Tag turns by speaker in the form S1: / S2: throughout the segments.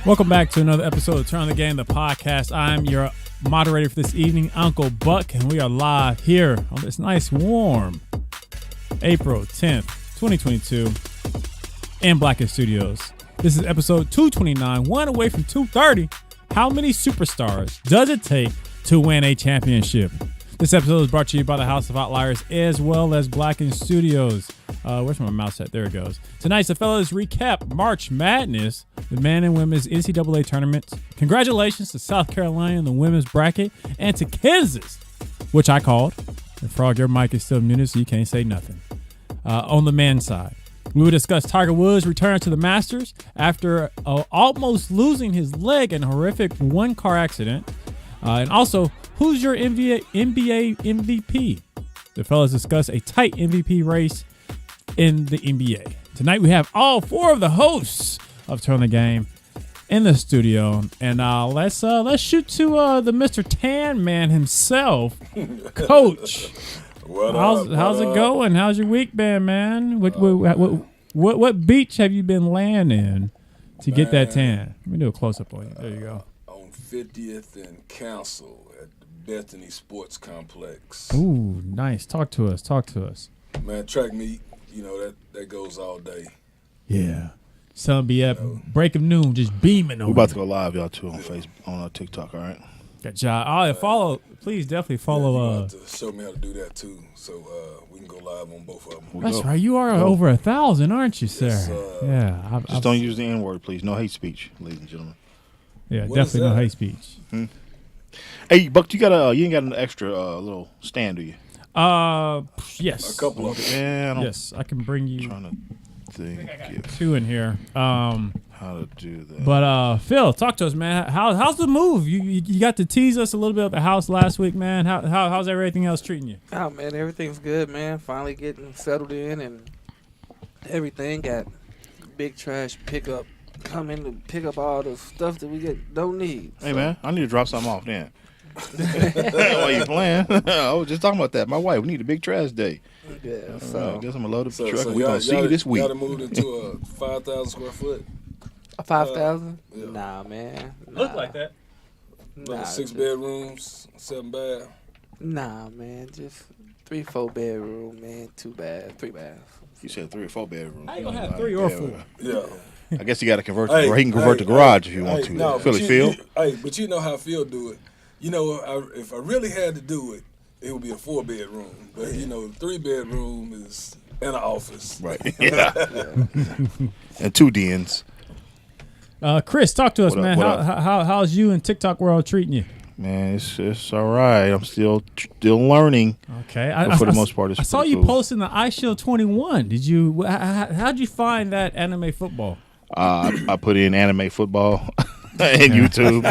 S1: Welcome back to another episode of Turn on the Game, the podcast. I'm your moderator for this evening, Uncle Buck, and we are live here on this nice, warm April 10th, 2022 in Blacken Studios. This is episode 229, one away from 230. How many superstars does it take to win a championship? This episode is brought to you by the House of Outli3r as well as Blacken Studios. Where's my mouse at? There it goes. Tonight's the fellas recap March Madness, the men and women's NCAA tournaments. Congratulations to South Carolina in the women's bracket and to Kansas, which I called. And Frogg, your mic is still muted, so you can't say nothing. On the men's side, we will discuss Tiger Woods' return to the Masters after almost losing his leg in a horrific one-car accident. And also, who's your NBA MVP? The fellas discuss a tight MVP race in the NBA. Tonight we have all four of the hosts of Turn the Game in the studio, and let's shoot to the Mr. Tan Man himself, Coach. How's it going? How's your week been, man? What beach have you been laying in to get that tan? Let me do a close up on you. There you go.
S2: On 50th and Council at the Bethany Sports Complex.
S1: Ooh, nice. Talk to us.
S2: Man, track meet. You know, that goes all day.
S1: Yeah. Sun be at break of noon, just beaming on.
S3: We're about to go live, y'all, too, on Facebook, on TikTok, all right?
S1: Good job. Please definitely follow.
S2: You have to show me how to do that, too, so we can go live on both of them.
S1: That's right. You are over 1,000, aren't you, sir?
S2: Yes,
S1: yeah.
S3: Just don't use the N-word, please. No hate speech, ladies and gentlemen.
S1: Yeah,
S2: What
S1: definitely no hate speech.
S3: Hey, Buck, you ain't got an extra little stand, do you?
S2: A
S1: Yes.
S2: couple of them.
S3: Yeah, I don't.
S1: Yes, I can bring you.
S3: Trying to think
S1: two in here.
S3: how to do that.
S1: But Phil, talk to us, man. How's the move? You got to tease us a little bit at the house last week, man. How's everything else treating you?
S4: Oh man, everything's good, man. Finally getting settled in and everything. Got big trash pickup coming to pick up all the stuff that we don't need.
S3: Hey, man, I need to drop something off then. While you playing? I was just talking about that. My wife, we need a big trash day.
S4: Yeah, so
S3: I guess I'm gonna load up the
S2: So
S3: truck. We're gonna see you this week.
S2: Y'all moved into a 5,000 square foot.
S4: 5,000?
S2: Yeah.
S4: Nah, man.
S1: Look like that.
S4: Nah,
S2: 6 bedrooms, 7 bath.
S4: Nah, man. Just 3-4 bedroom, man. 2 bath, 3 bath.
S3: You said 3 or 4 bedrooms.
S1: How you gonna have 3 or 4?
S2: Yeah.
S3: I guess you got to convert.
S2: Hey,
S3: or he can convert the garage if you want to.
S2: No,
S3: Philly
S2: but
S3: Field.
S2: But you know how Phil do it. You know, if I really had to do it, it would be a 4-bedroom. But, 3-bedroom is in an office.
S3: Right. Yeah. And 2 dens.
S1: Chris, talk to us,
S3: What up,
S1: man.
S3: what up?
S1: How's you and TikTok world treating you?
S3: Man, it's all right. I'm still learning.
S1: Okay,
S3: But for the most part, it's
S1: I saw
S3: pretty
S1: you
S3: cool.
S1: posting the iShield 21. Did you? How'd you find that anime football?
S3: I put in anime football and YouTube,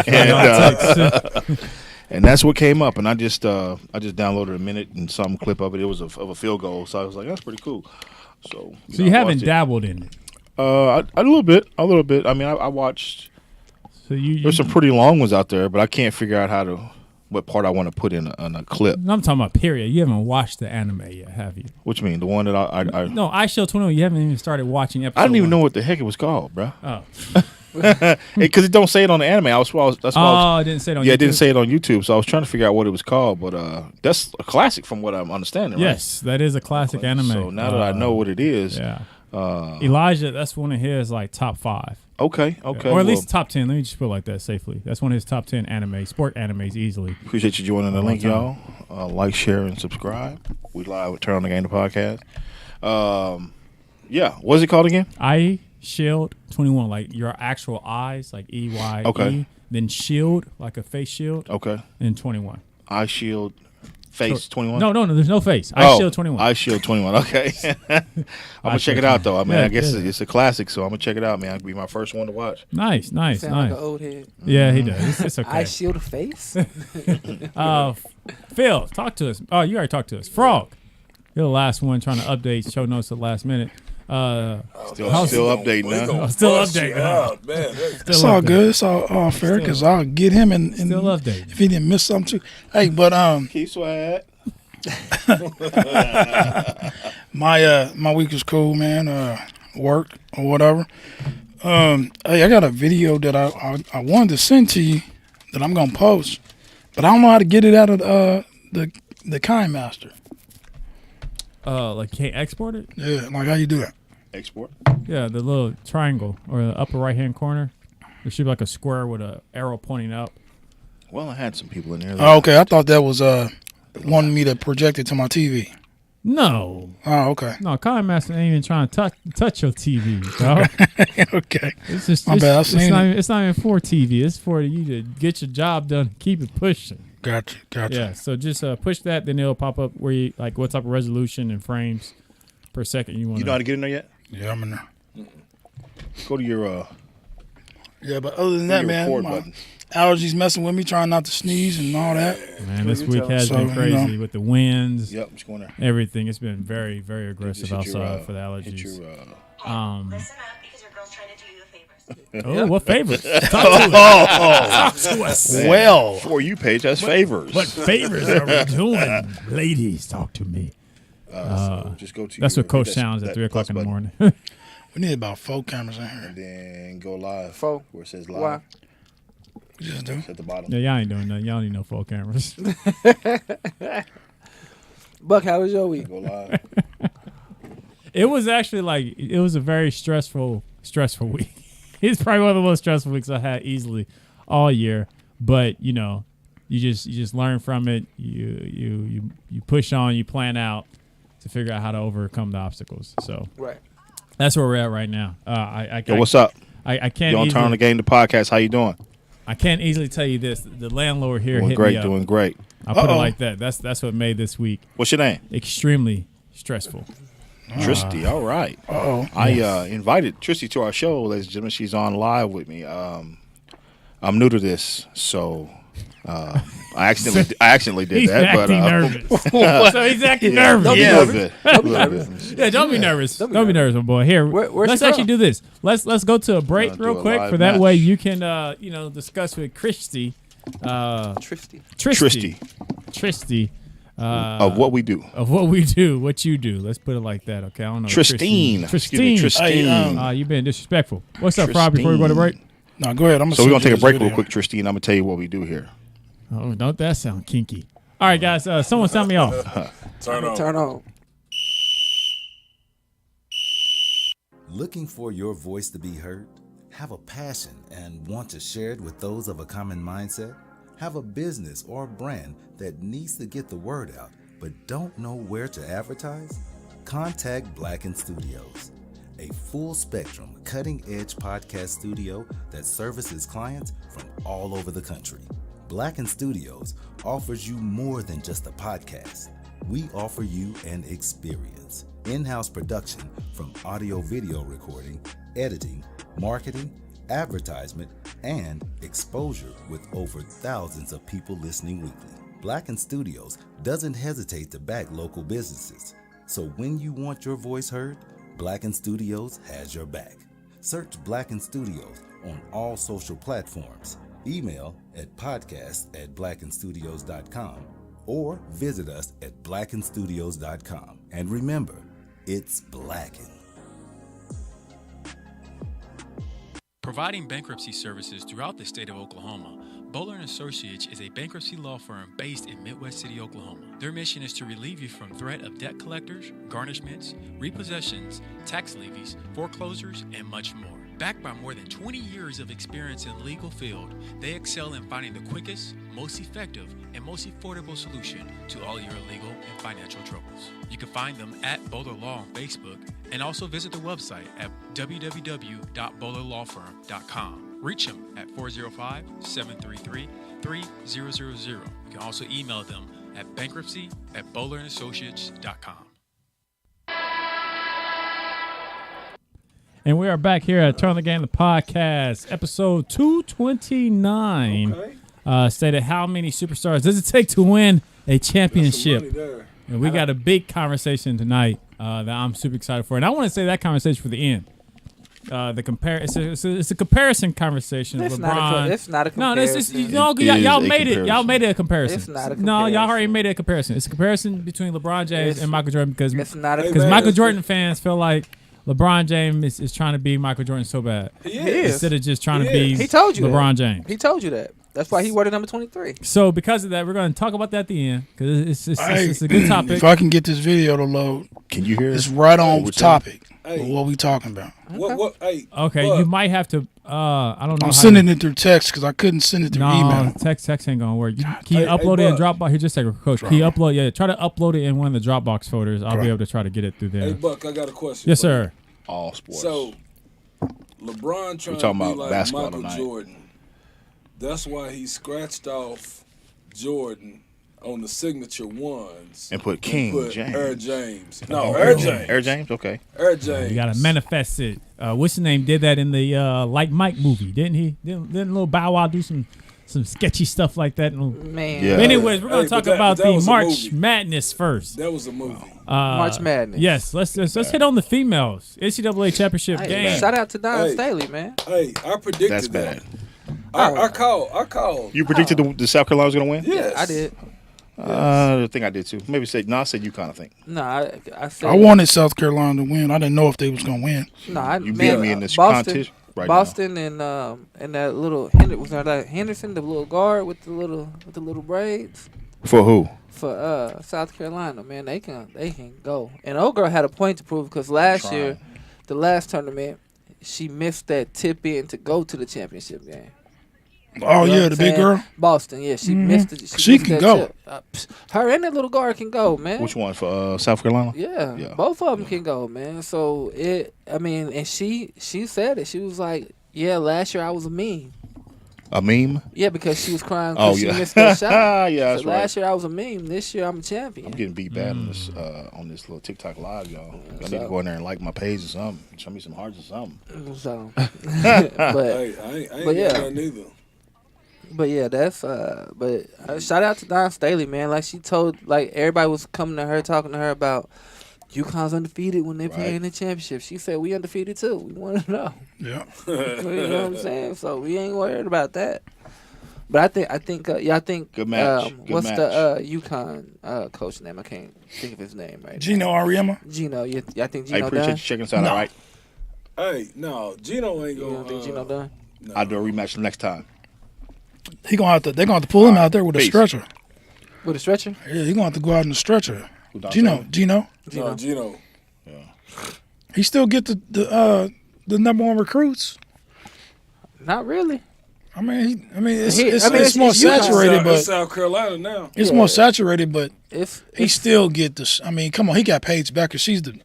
S3: and that's what came up. And I just downloaded a minute and some clip of it. It was of a field goal, so I was like, that's pretty cool. So
S1: you haven't dabbled in it.
S3: A little bit. I mean, I watched.
S1: So you
S3: There's some pretty long ones out there, but I can't figure out what part I want to put in a clip.
S1: I'm talking about period. You haven't watched the anime yet, have you?
S3: What you mean? The one that I
S1: No, iShield 21. You haven't even started watching episode.
S3: I didn't even
S1: 1.
S3: know what the heck it was called, bro.
S1: Oh,
S3: Because it don't say it on the anime. That's why
S1: I didn't say it on YouTube.
S3: it didn't say it on YouTube, so I was trying to figure out what it was called. But that's a classic from what I'm understanding, right?
S1: Yes, that is a classic anime.
S3: So now that I know what it is,
S1: yeah, Elijah, that's one of his like top 5.
S3: okay,
S1: Or at least top 10. Let me just put it like that safely. That's one of his top 10 sport animes easily.
S3: appreciate you joining the link,
S1: time.
S3: y'all. Like, share, and subscribe. We live with Turn on the Game, the podcast. Yeah, what's it called again?
S1: iShield 21, like your actual eyes, like EYE.
S3: Okay.
S1: Then shield, like a face shield.
S3: Okay,
S1: And 21.
S3: iShield Face 21.
S1: No, there's no face. iShield 21.
S3: iShield 21. Okay, I'm gonna check it out though. I mean,
S1: Yeah,
S3: I guess
S1: yeah.
S3: it's a classic, so I'm gonna check it out, man. It'll be my first one to watch.
S1: Nice.
S4: sound like an old head.
S1: Yeah, he does. It's okay.
S4: I shield a face?
S1: Phil, talk to us. Oh, you already talked to us. Frogg, you're the last one trying to update show notes at the last minute.
S3: Still updating now.
S1: Still updating.
S2: Man,
S5: It's all good. It's all fair because I'll get him and
S1: Still updating.
S5: if he didn't miss something too. Hey, but
S3: Keep swag.
S5: my week was cool, man. Work or whatever. Hey, I got a video that I wanted to send to you that I'm gonna post, but I don't know how to get it out of the Kind Master.
S1: Like can't export it?
S5: Yeah, like how you do that?
S3: Export.
S1: Yeah, the little triangle or the upper right hand corner. There should be like a square with an arrow pointing up.
S3: Well, I had some people in there.
S5: Oh, okay, I thought that was wanting me to project it to my TV.
S1: No.
S5: Oh, okay.
S1: No, Kind Master ain't even trying to touch your TV, dog.
S5: Okay.
S1: It's just
S5: My bad, I've seen it.
S1: It's not even for TV. It's for you to get your job done. Keep it pushing.
S5: Gotcha.
S1: Yeah. So just push that, then it'll pop up where you like what type of resolution and frames per second you want.
S3: You know how to get in there yet?
S5: Yeah, I'm in there.
S3: Go to your
S5: Yeah, but other than that,
S3: your
S5: man,
S3: record
S5: my
S3: button.
S5: allergies messing with me, trying not to sneeze and all that.
S1: Man, this week has
S5: So,
S1: been
S5: you
S1: crazy
S5: know.
S1: with the winds.
S3: Yep, just go in there.
S1: Everything. It's been very, very aggressive
S3: Just hit your,
S1: outside for the allergies.
S3: Hit your,
S6: Listen up because your girl's trying to do you a favor.
S1: Oh, what favors? Talk to us. Talk to us.
S5: Well,
S3: For you page has favors.
S1: What favors are we doing? Ladies, talk to me.
S3: So just go to
S1: That's
S3: your,
S1: what Coach
S3: that-
S1: sounds at
S3: that
S1: 3 o'clock in the
S3: plus
S1: morning.
S5: we need about 4 cameras in here.
S3: button, and then go live.
S4: 4.
S3: Where it says live.
S4: Why?
S5: We just do.
S3: It's at the bottom.
S1: Yeah, y'all ain't doing nothing. Y'all need no full cameras.
S4: Buck, how was your week?
S3: Go live.
S1: It was actually it was a very stressful week. It's probably one of the most stressful weeks I had easily all year. But you know, you just learn from it. You push on. You plan out to figure out how to overcome the obstacles. So
S4: Right.
S1: that's where we're at right now.
S3: Yo, what's up?
S1: I can't.
S3: You on Turn on the Game, the podcast. How you doing?
S1: I can't easily tell you this. The landlord here
S3: Doing
S1: hit
S3: great,
S1: me up.
S3: doing great.
S1: I'll put it
S5: Uh-oh.
S1: like that. That's what made this week
S3: What's your name?
S1: extremely stressful.
S3: Tristy. All right.
S5: Uh-oh.
S3: I invited Tristy to our show, ladies and gentlemen. She's on live with me. I'm new to this, so I accidentally did
S1: He's
S3: that.
S1: acting
S3: But
S1: nervous. So he's acting nervous.
S4: Don't be
S3: yeah,
S4: nervous.
S3: a little bit.
S1: Yeah, don't be nervous.
S4: Don't
S1: Don't
S4: be
S1: be nervous, my boy. Here,
S4: Where's
S1: let's
S4: she
S1: actually
S4: from?
S1: do this. Let's go to a break
S3: Gonna
S1: real
S3: do a
S1: quick
S3: live
S1: for that
S3: match.
S1: way you can discuss with Tristy.
S4: Tristy.
S1: Tristy.
S3: Of what we do.
S1: Of what we do, what you do. Let's put it like that, okay? I don't know.
S3: Tristine. Excuse me,
S1: Tristine.
S3: Frogg.
S1: You've been disrespectful. What's up, Frogg, before we go to break?
S5: No, go ahead. I'm gonna
S3: So we're going to
S5: send
S3: take a
S5: you
S3: break
S5: this
S3: real
S5: video.
S3: quick, Tristine. I'm going to tell you what we do here.
S1: Oh, don't that sound kinky. All right, guys. Someone sound me off.
S2: Turn on.
S4: Turn on.
S7: Looking for your voice to be heard? Have a passion and want to share it with those of a common mindset? Have a business or a brand that needs to get the word out but don't know where to advertise? Contact Blacken Studios, a full-spectrum, cutting-edge podcast studio that services clients from all over the country. Blacken Studios offers you more than just a podcast. We offer you an experience. In-house production from audio-video recording, editing, marketing, advertisement, and exposure with over thousands of people listening weekly. Blacken Studios doesn't hesitate to back local businesses. So when you want your voice heard, Blacken Studios has your back. Search Blacken Studios on all social platforms. Email at podcast@blackenstudios.com or visit us at blackenstudios.com. And remember, it's Blacken.
S8: Providing bankruptcy services throughout the state of Oklahoma, Bowler & Associates is a bankruptcy law firm based in Midwest City, Oklahoma. Their mission is to relieve you from threat of debt collectors, garnishments, repossessions, tax levies, foreclosures, and much more. Backed by more than 20 years of experience in the legal field, they excel in finding the quickest, most effective, and most affordable solution to all your legal and financial troubles. You can find them at Bowler Law on Facebook and also visit their website at www.bowlerlawfirm.com. Reach them at 405-733-3000. You can also email them at bankruptcy@bowlerassociates.com.
S1: And we are back here at Turn on the Game, the podcast, episode 229.
S2: Okay.
S1: Stated how many superstars does it take to win a
S2: That's some
S1: championship?
S2: money there.
S1: And we got a big conversation tonight that I'm super excited for. And I want to say that conversation for the end. It's a comparison conversation.
S4: It's
S1: LeBron.
S4: not a
S1: No,
S4: comparison.
S1: this is
S3: It
S1: y'all
S3: is
S1: y'all
S3: a
S1: made it. Y'all
S3: comparison.
S1: made it a comparison.
S4: It's not a
S1: No, y'all already
S4: comparison.
S1: made it a comparison. It's a comparison between LeBron James
S4: It's-
S1: and Michael Jordan because
S4: It's not a
S2: Hey,
S1: because
S2: man,
S1: Michael
S2: it's-
S1: Jordan fans feel like LeBron James is trying to be Michael Jordan so bad.
S2: He
S4: is.
S1: Instead of just trying to
S2: He
S1: be
S2: is.
S4: He told you
S1: LeBron
S4: that.
S1: James.
S4: He told you that. That's why he wore the number 23.
S1: So because of that, we're going to talk about that at the end because it's a good topic.
S5: If I can get this video to load,
S3: Can you hear?
S5: it's right on
S3: Hey,
S5: topic
S2: Hey.
S5: with what we talking about.
S2: What? Hey.
S1: Okay,
S2: Buck,
S1: you might have to. I don't know.
S5: I'm sending it through text because I couldn't send it through
S1: No,
S5: email.
S1: text ain't gonna work. Can you
S2: Hey,
S1: upload it in
S2: Buck.
S1: Dropbox? Here, just like Coach. Can you upload? Yeah, try to upload it in one of the Dropbox folders. I'll be able to try to get it through
S2: Hey,
S1: there.
S2: Buck, I got a question.
S1: Yes,
S2: for you.
S1: sir.
S3: All sports.
S2: So, LeBron trying
S3: talking
S2: to be
S3: about
S2: like
S3: basketball
S2: Michael
S3: tonight.
S2: Jordan. That's why he scratched off Jordan on the signature ones
S3: and put King
S2: put
S3: James.
S2: Air James. No, Air James.
S3: Air James. Okay.
S2: Air James.
S1: You gotta manifest it. What's his name? Did that in the Like Mike movie, didn't he? Didn't little Bow Wow do some sketchy stuff like that?
S4: Man.
S3: Yeah.
S1: But anyways, we're gonna
S2: Hey,
S1: talk
S2: but that-
S1: about
S2: but that
S1: the
S2: was a
S1: March
S2: movie.
S1: Madness first.
S2: That was a movie.
S4: March Madness.
S1: Yes, let's hit on the females. NCAA championship
S4: Hey,
S1: game.
S4: shout out to Don
S2: Hey.
S4: Staley, man.
S2: Hey, I predicted
S3: That's
S2: that.
S3: bad.
S2: I called.
S3: You predicted the South Carolina was going to win?
S2: Yes.
S4: I did.
S3: I think I did too. Maybe say no. I said UConn. I think
S4: No, I said.
S5: I wanted South Carolina to win. I didn't know if they was gonna win.
S4: No, I
S3: you
S4: man,
S3: beat me in this
S4: Boston,
S3: contest right
S4: Boston and that little was that Henderson, the little guard with the little braids
S3: now. For who?
S4: for South Carolina. Man, they can go. And old girl had a point to prove because last year, the last tournament, she missed that tip in to go to the championship game.
S5: Oh
S4: You know
S5: yeah,
S4: what
S5: the
S4: I'm
S5: big
S4: saying?
S5: girl.
S4: Boston, yeah, she missed it.
S5: She
S4: missed
S5: can
S4: that
S5: go.
S4: tip. Her and that little guard can go, man.
S3: Which one for South Carolina?
S4: Yeah,
S3: Yeah.
S4: both of them can go, man. So and she said it. She was like, "Yeah, last year I was a meme."
S3: A meme?
S4: Yeah, because she was crying
S3: Oh
S4: because she
S3: yeah.
S4: missed that shot.
S3: Yeah, that's
S4: So
S3: right.
S4: last year I was a meme. This year I'm a champion.
S3: I'm getting beat bad on this little TikTok live, y'all. I need to
S4: so-
S3: go in there and like my page or something. Show me some hearts or something.
S4: So,
S2: Hey,
S4: but
S2: I ain't
S4: but
S2: got
S4: yeah.
S2: nothing either.
S4: but yeah, that's shout out to Don Staley, man. Like she told, like everybody was coming to her, talking to her about UConn's undefeated when they play in the championship. She said we undefeated too. We want to know.
S5: Yeah.
S4: You know what I'm saying? So we ain't worried about that. But I think
S3: Good match. Good
S4: what's
S3: match.
S4: the UConn coach name? I can't think of his name right
S5: Gino Ariema.
S4: now. Gino. I think
S3: I
S4: Gino
S3: appreciate
S4: done.
S3: you checking us out. All right.
S2: Hey, no, Gino ain't
S4: You
S2: going.
S4: don't think Gino done?
S3: I'll do a rematch next time.
S5: They're gonna have to pull him out there with a
S3: Peace.
S5: stretcher.
S4: With a stretcher?
S5: Yeah, he's gonna have to go out in the stretcher.
S3: Who, Don
S5: Gino.
S3: Staley?
S2: No, Gino.
S5: He still get the number one recruits.
S4: Not really.
S5: I mean, it's
S4: it's
S5: more
S4: UConn.
S5: saturated,
S2: It's
S5: but
S2: South Carolina now.
S5: it's
S4: Yeah.
S5: more saturated. But
S4: It's
S5: he still get this. I mean, come on, he got Paige Becker. She's the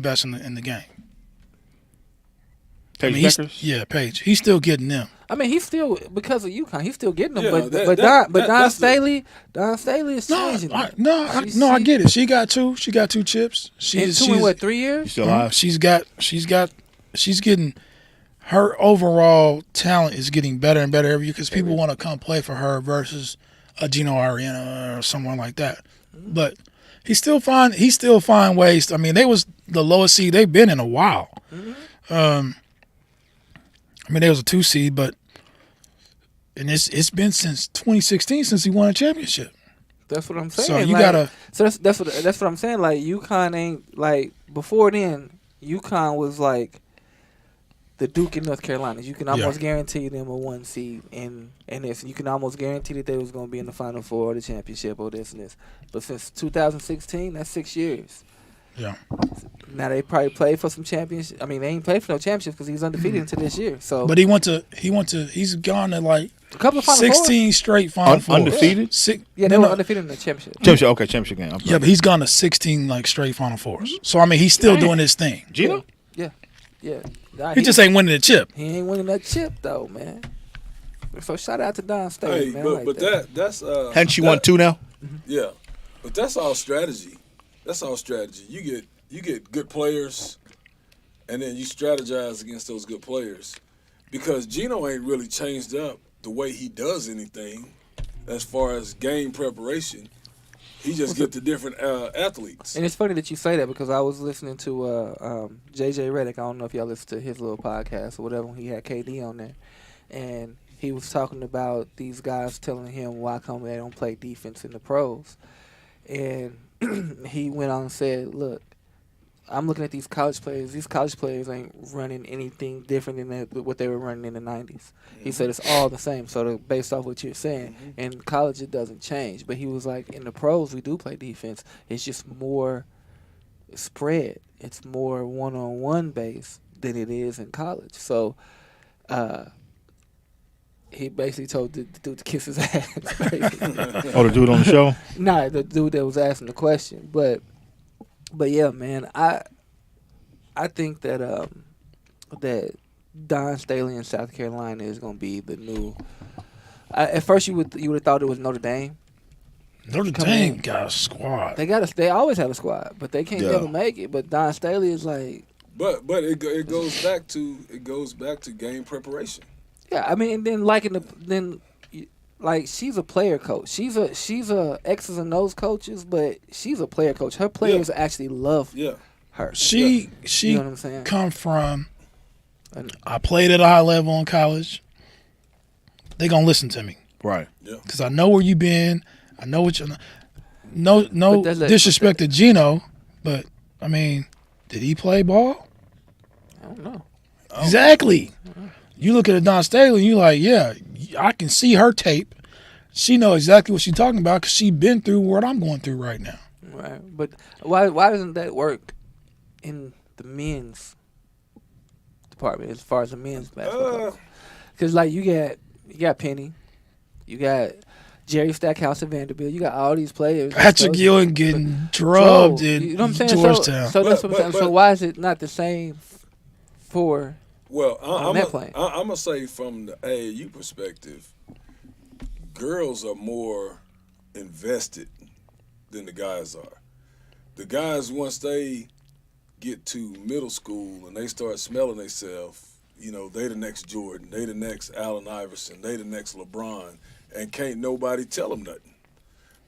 S5: best in the game.
S3: Paige
S5: I mean,
S3: Beckers?
S5: yeah, Paige. He's still getting them.
S4: I mean, he's still because of UConn. He's still getting them,
S2: Yeah,
S4: but
S2: that-
S4: but
S2: that-
S4: Don
S2: that's the-
S4: Don Staley is changing. it.
S5: I get it. She got two chips.
S4: And two in what 3 years?
S3: You still alive?
S5: She's getting her overall talent is getting better and better every year because people want to come play for her versus a Gino Ariana or someone like that. But he still find ways. I mean, they was the lowest seed they've been in a while. I mean, they was a 2 seed, but it's been since 2016 since he won a championship.
S4: That's what I'm saying.
S5: So you
S4: like,
S5: gotta.
S4: So that's what I'm saying. Like UConn ain't like before then. UConn was like the Duke in North Carolina. You can almost guarantee them a 1 seed, and this you can almost guarantee that they was going to be in the Final Four or the championship or this and this. But since 2016, that's 6 years.
S5: Yeah.
S4: Now they probably played for some championships. I mean, they ain't played for no championships because he's undefeated until this year. So,
S5: But he's gone to like
S4: a couple of Final
S5: 16 straight Final Fours.
S3: Undefeated?
S4: Yeah, they were undefeated in the championship.
S3: Championship. Okay, championship game. I'm sorry.
S5: Yeah, but he's gone to 16 like straight Final Fours. So I mean, he's still doing his thing.
S3: Gino?
S4: Yeah. Nah,
S5: He just ain't winning the chip.
S4: He ain't winning that chip though, man. So shout out to Don Staley,
S2: Hey,
S4: man.
S2: but,
S4: like
S2: but that's
S3: Hadn't she won 2 now?
S2: Yeah, but that's all strategy. That's all strategy. You get good players, and then you strategize against those good players, because Gino ain't really changed up the way he does anything as far as game preparation. He just get the different athletes.
S4: And it's funny that you say that because I was listening to JJ Redick. I don't know if y'all listen to his little podcast or whatever. He had KD on there, and he was talking about these guys telling him why come they don't play defense in the pros, and he went on and said, "Look, I'm looking at these college players. These college players ain't running anything different than what they were running in the 90s. He said it's all the same. So based off what you're saying, in college it doesn't change. But he was like, in the pros we do play defense. It's just more spread. It's more one-on-one based than it is in college. So he basically told the dude to kiss his ass.
S3: Oh, the dude on the show?
S4: Nah, the dude that was asking the question. But yeah, man, I think that that Don Staley in South Carolina is gonna be the new. At first, you would have thought it was Notre Dame.
S5: Notre Dame got a squad.
S4: They always have a squad, but they can't never make it. But Don Staley is like.
S2: But it goes back to game preparation.
S4: Yeah, I mean, and then she's a player coach. She's a X's and O's coaches, but she's a player coach. Her players actually love her.
S5: She
S4: you know what I'm saying?
S5: Come from. I played at a high level in college. They gonna listen to me,
S3: right?
S2: Yeah,
S5: because I know where you been. I know what you. No disrespect to Gino, but I mean, did he play ball?
S4: I don't know.
S5: Exactly. You look at Don Staley, and you like, yeah, I can see her tape. She know exactly what she's talking about because she been through what I'm going through right now.
S4: Right, but why doesn't that work in the men's department as far as the men's basketball? Because like you got Penny, you got Jerry Stackhouse at Vanderbilt, you got all these players.
S5: Patrick Ewing getting drubbed in
S4: you know what I'm saying?
S5: Georgetown.
S4: So that's what I'm saying. So why is it not the same for?
S2: Well, I'm
S4: going
S2: to say from the AAU perspective, girls are more invested than the guys are. The guys, once they get to middle school and they start smelling themselves, you know, they the next Jordan, they the next Allen Iverson, they the next LeBron, and can't nobody tell them nothing.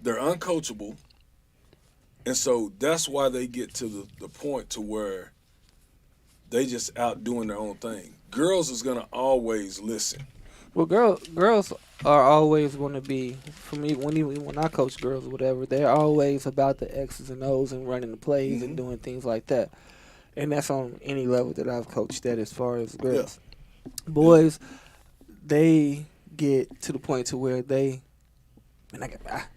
S2: They're uncoachable, and so that's why they get to the point to where they just out doing their own thing. Girls is gonna always listen.
S4: Well, girls are always going to be, for me, when I coach girls or whatever, they're always about the X's and O's and running the plays and doing things like that. And that's on any level that I've coached that as far as girls. Yeah. Boys, they get to the point to where I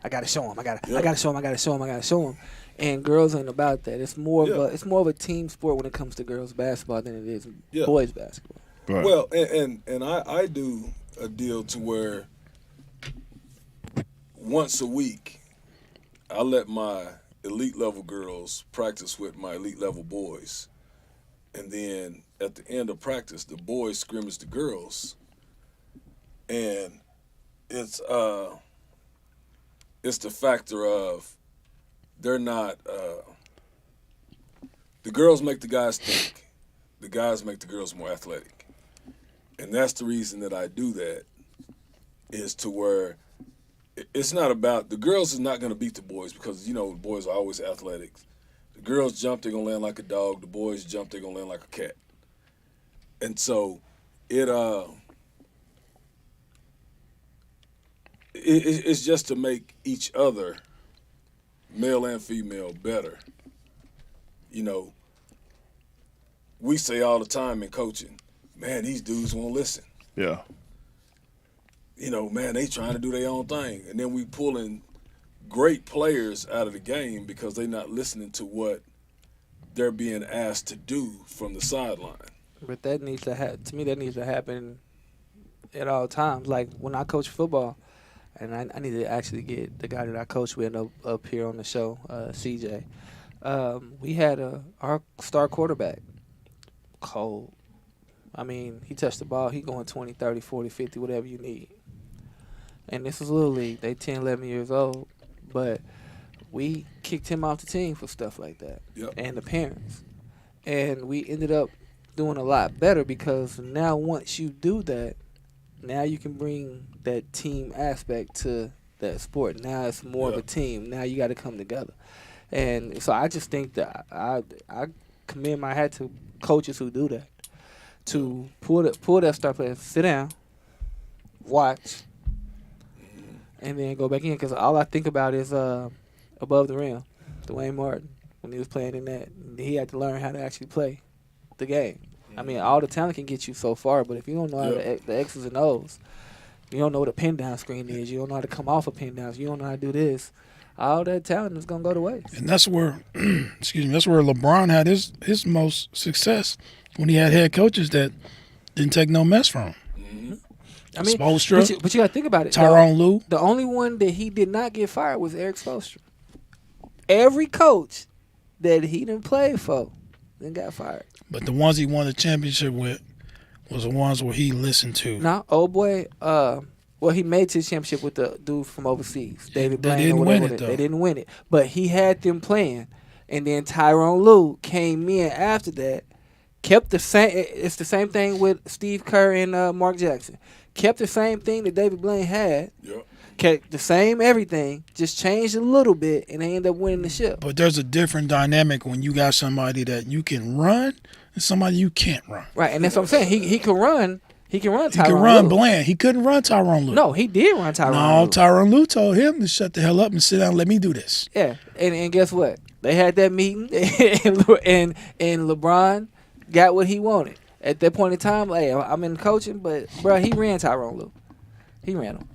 S4: got to show them. I got to show them. And girls ain't about that. It's more of a team sport when it comes to girls basketball than it is boys basketball.
S2: Right. Well, and I do a deal to where once a week I let my elite level girls practice with my elite level boys, and then at the end of practice the boys scrimmage the girls, and it's the factor of they're not the girls make the guys think, the guys make the girls more athletic. And that's the reason that I do that, is to where it's not about, the girls is not going to beat the boys because, you know, the boys are always athletic. The girls jump, they're going to land like a dog. The boys jump, they're going to land like a cat. And so it's just to make each other, male and female, better. You know, we say all the time in coaching, man, these dudes won't listen.
S3: Yeah.
S2: You know, man, they trying to do their own thing. And then we pulling great players out of the game because they're not listening to what they're being asked to do from the sideline.
S4: But that needs to to me, that needs to happen at all times. Like when I coach football, and I need to actually get the guy that I coach with up here on the show, CJ. We had our star quarterback, cold. I mean, he touched the ball, he going 20, 30, 40, 50, whatever you need. And this is Little League. They 10, 11 years old. But we kicked him off the team for stuff like that.
S2: Yep.
S4: And the parents. And we ended up doing a lot better because now once you do that, now you can bring that team aspect to that sport. Now it's more of a team. Now you got to come together. And so I just think that I commend my hat to coaches who do that. To pull that star player, sit down, watch, and then go back in. Because all I think about is above the rim, Dwayne Martin. when he was playing in that. He had to learn how to actually play the game. I mean, all the talent can get you so far, but if you don't know how the X's and O's, you don't know what a pin down screen is, you don't know how to come off a pin down, you don't know how to do this, all that talent is gonna go to waste.
S5: And that's where, excuse me, that's where LeBron had his most success when he had head coaches that didn't take no mess from him.
S4: I mean,
S5: Spoelstra,
S4: but you got to think about it.
S5: Tyronn Lue.
S4: The only one that he did not get fired was Eric Spoelstra. Every coach that he didn't play for then got fired.
S5: But the ones he won the championship with was the ones where he listened to.
S4: No, old boy. Well, he made to the championship with the dude from overseas, David
S5: They
S4: Blaine.
S5: didn't
S4: or
S5: win
S4: whatever.
S5: it, though.
S4: They didn't win it, but he had them playing, and then Tyronn Lue came in after that. Kept the same. It's the same thing with Steve Kerr and Mark Jackson. Kept the same thing that David Blaine had.
S2: Yep.
S4: Kept the same everything, just changed a little bit, and they end up winning the ship.
S5: But there's a different dynamic when you got somebody that you can run and somebody you can't run.
S4: Right, and that's what I'm saying. He can run. He can run.
S5: He can run Bland. He couldn't run Tyronn Lue.
S4: No, he did run Tyronn
S5: No,
S4: Lue.
S5: Tyronn Lue told him to shut the hell up and sit down and let me do this.
S4: Yeah, and guess what? They had that meeting, and LeBron got what he wanted. At that point in time, hey, I'm in coaching, but, bro, he ran Tyronn Lue. He ran him.